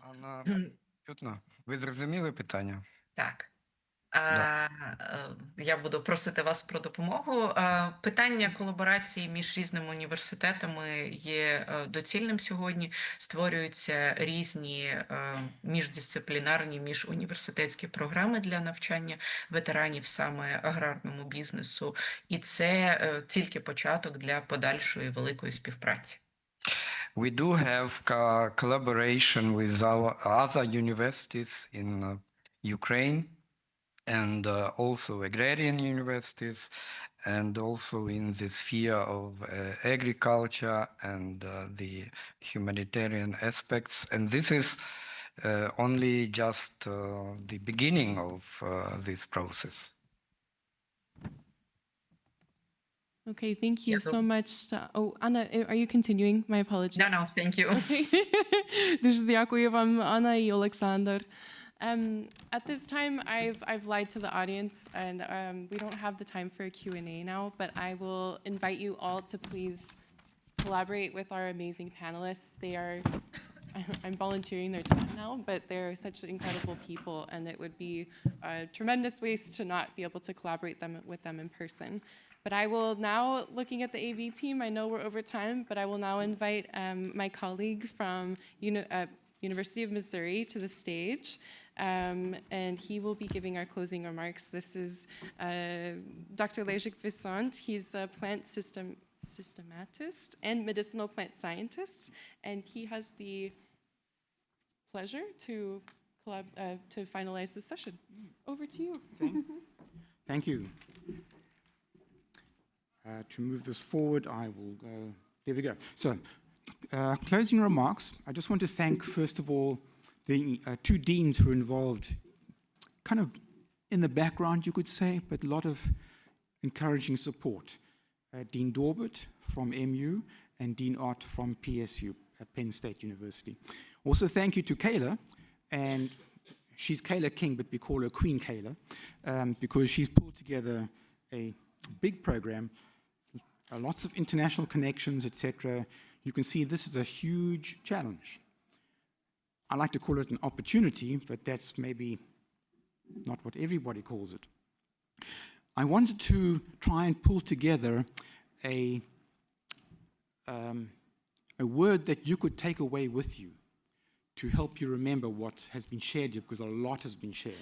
Анна, чутно? Ви зрозуміли питання? Так. Да. Я буду просити вас про допомогу. Питання колаборації між різними університетами є доцільним сьогодні. Створюються різні міждисциплінарні, міжуніверситетські програми для навчання ветеранів саме аграрному бізнесу. І це тільки початок для подальшої великої співпраці. We do have collaboration with our other universities in Ukraine, and also agrarian universities, and also in the sphere of agriculture and the humanitarian aspects. And this is only just the beginning of this process. Okay, thank you so much. Oh, Anna, are you continuing? My apologies. No, thank you. Okay. Дуже дякую вам, Anna і Олександр. At this time, I've lied to the audience, and we don't have the time for a Q&A now, but I will invite you all to please collaborate with our amazing panelists. They are I'm volunteering their time now, but they're such incredible people, and it would be a tremendous waste to not be able to collaborate with them in person. But I will now, looking at the AV team, I know we're over time, but I will now invite my colleague from University of Missouri to the stage, and he will be giving our closing remarks. This is Dr. Lejic Vissant. He's a plant systematist and medicinal plant scientist, and he has the pleasure to finalize this session. Over to you. Thank you. To move this forward, I will go. There we go. So, closing remarks. I just want to thank, first of all, the two deans who are involved, kind of in the background, you could say, but a lot of encouraging support. Dean Dorbert from MU and Dean Ott from PSU at Penn State University. Also, thank you to Kayla, and she's Kayla King, but we call her Queen Kayla, because she's pulled together a big program, lots of international connections, etc. You can see this is a huge challenge. I like to call it an opportunity, but that's maybe not what everybody calls it. I wanted to try and pull together a word that you could take away with you to help you remember what has been shared here, because a lot has been shared.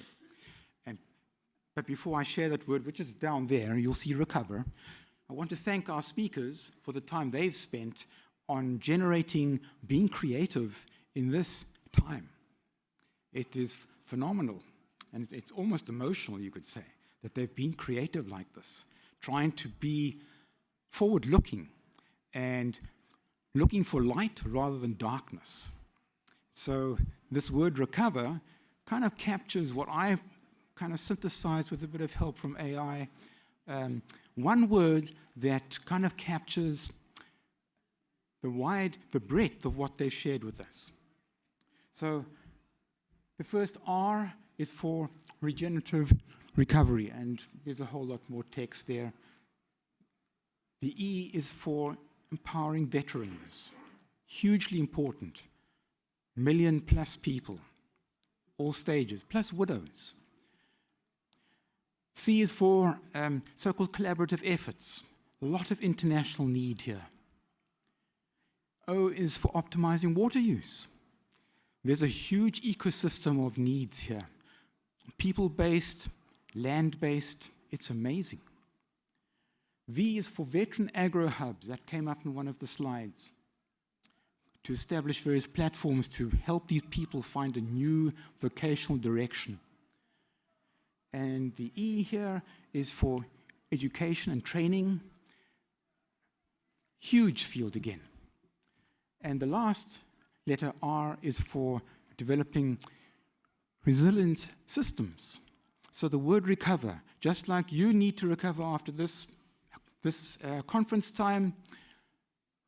But before I share that word, which is down there, you'll see recover, I want to thank our speakers for the time they've spent on generating, being creative in this time. It is phenomenal, and it's almost emotional, you could say, that they've been creative like this, trying to be forward-looking and looking for light rather than darkness. So this word recover kind of captures what I kind of synthesized with a bit of help from AI. One word that kind of captures the breadth of what they've shared with us. So the first R is for regenerative recovery, and there's a whole lot more text there. The E is for empowering veterans, hugely important. 1 million plus people, all stages, plus widows. C is for so-called collaborative efforts, a lot of international need here. O is for optimizing water use. There's a huge ecosystem of needs here. People-based, land-based, it's amazing. V is for veteran agro hubs, that came up in one of the slides, to establish various platforms to help these people find a new vocational direction. And the E here is for education and training, huge field again. And the last letter R is for developing resilient systems. So the word recover, just like you need to recover after this conference time,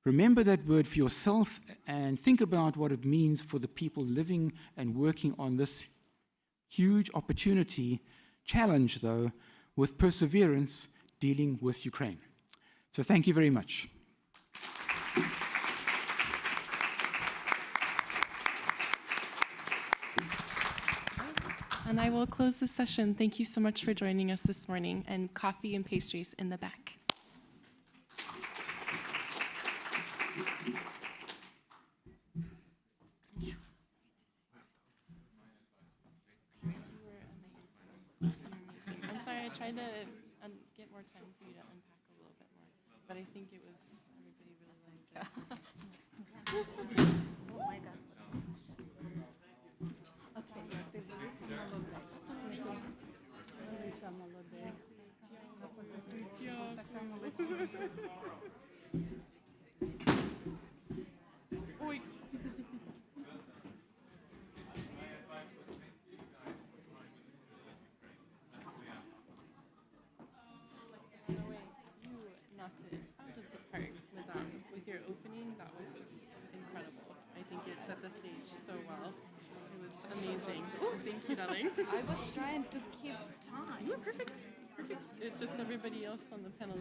remember that word for yourself and think about what it means for the people living and working on this huge opportunity, challenge though, with perseverance dealing with Ukraine. So thank you very much. And I will close the session. Thank you so much for joining us this morning, and coffee and pastries in the back. I'm sorry, I tried to get more time for you to unpack a little bit more, but I think it was, everybody really liked it. Oh my God. Oi. You knocked it out of the park, Madame, with your opening. That was just incredible. I think it set the stage so well. It was amazing. Oh, thank you, darling. I was trying to keep time. You were perfect. Perfect. It's just everybody else on the panel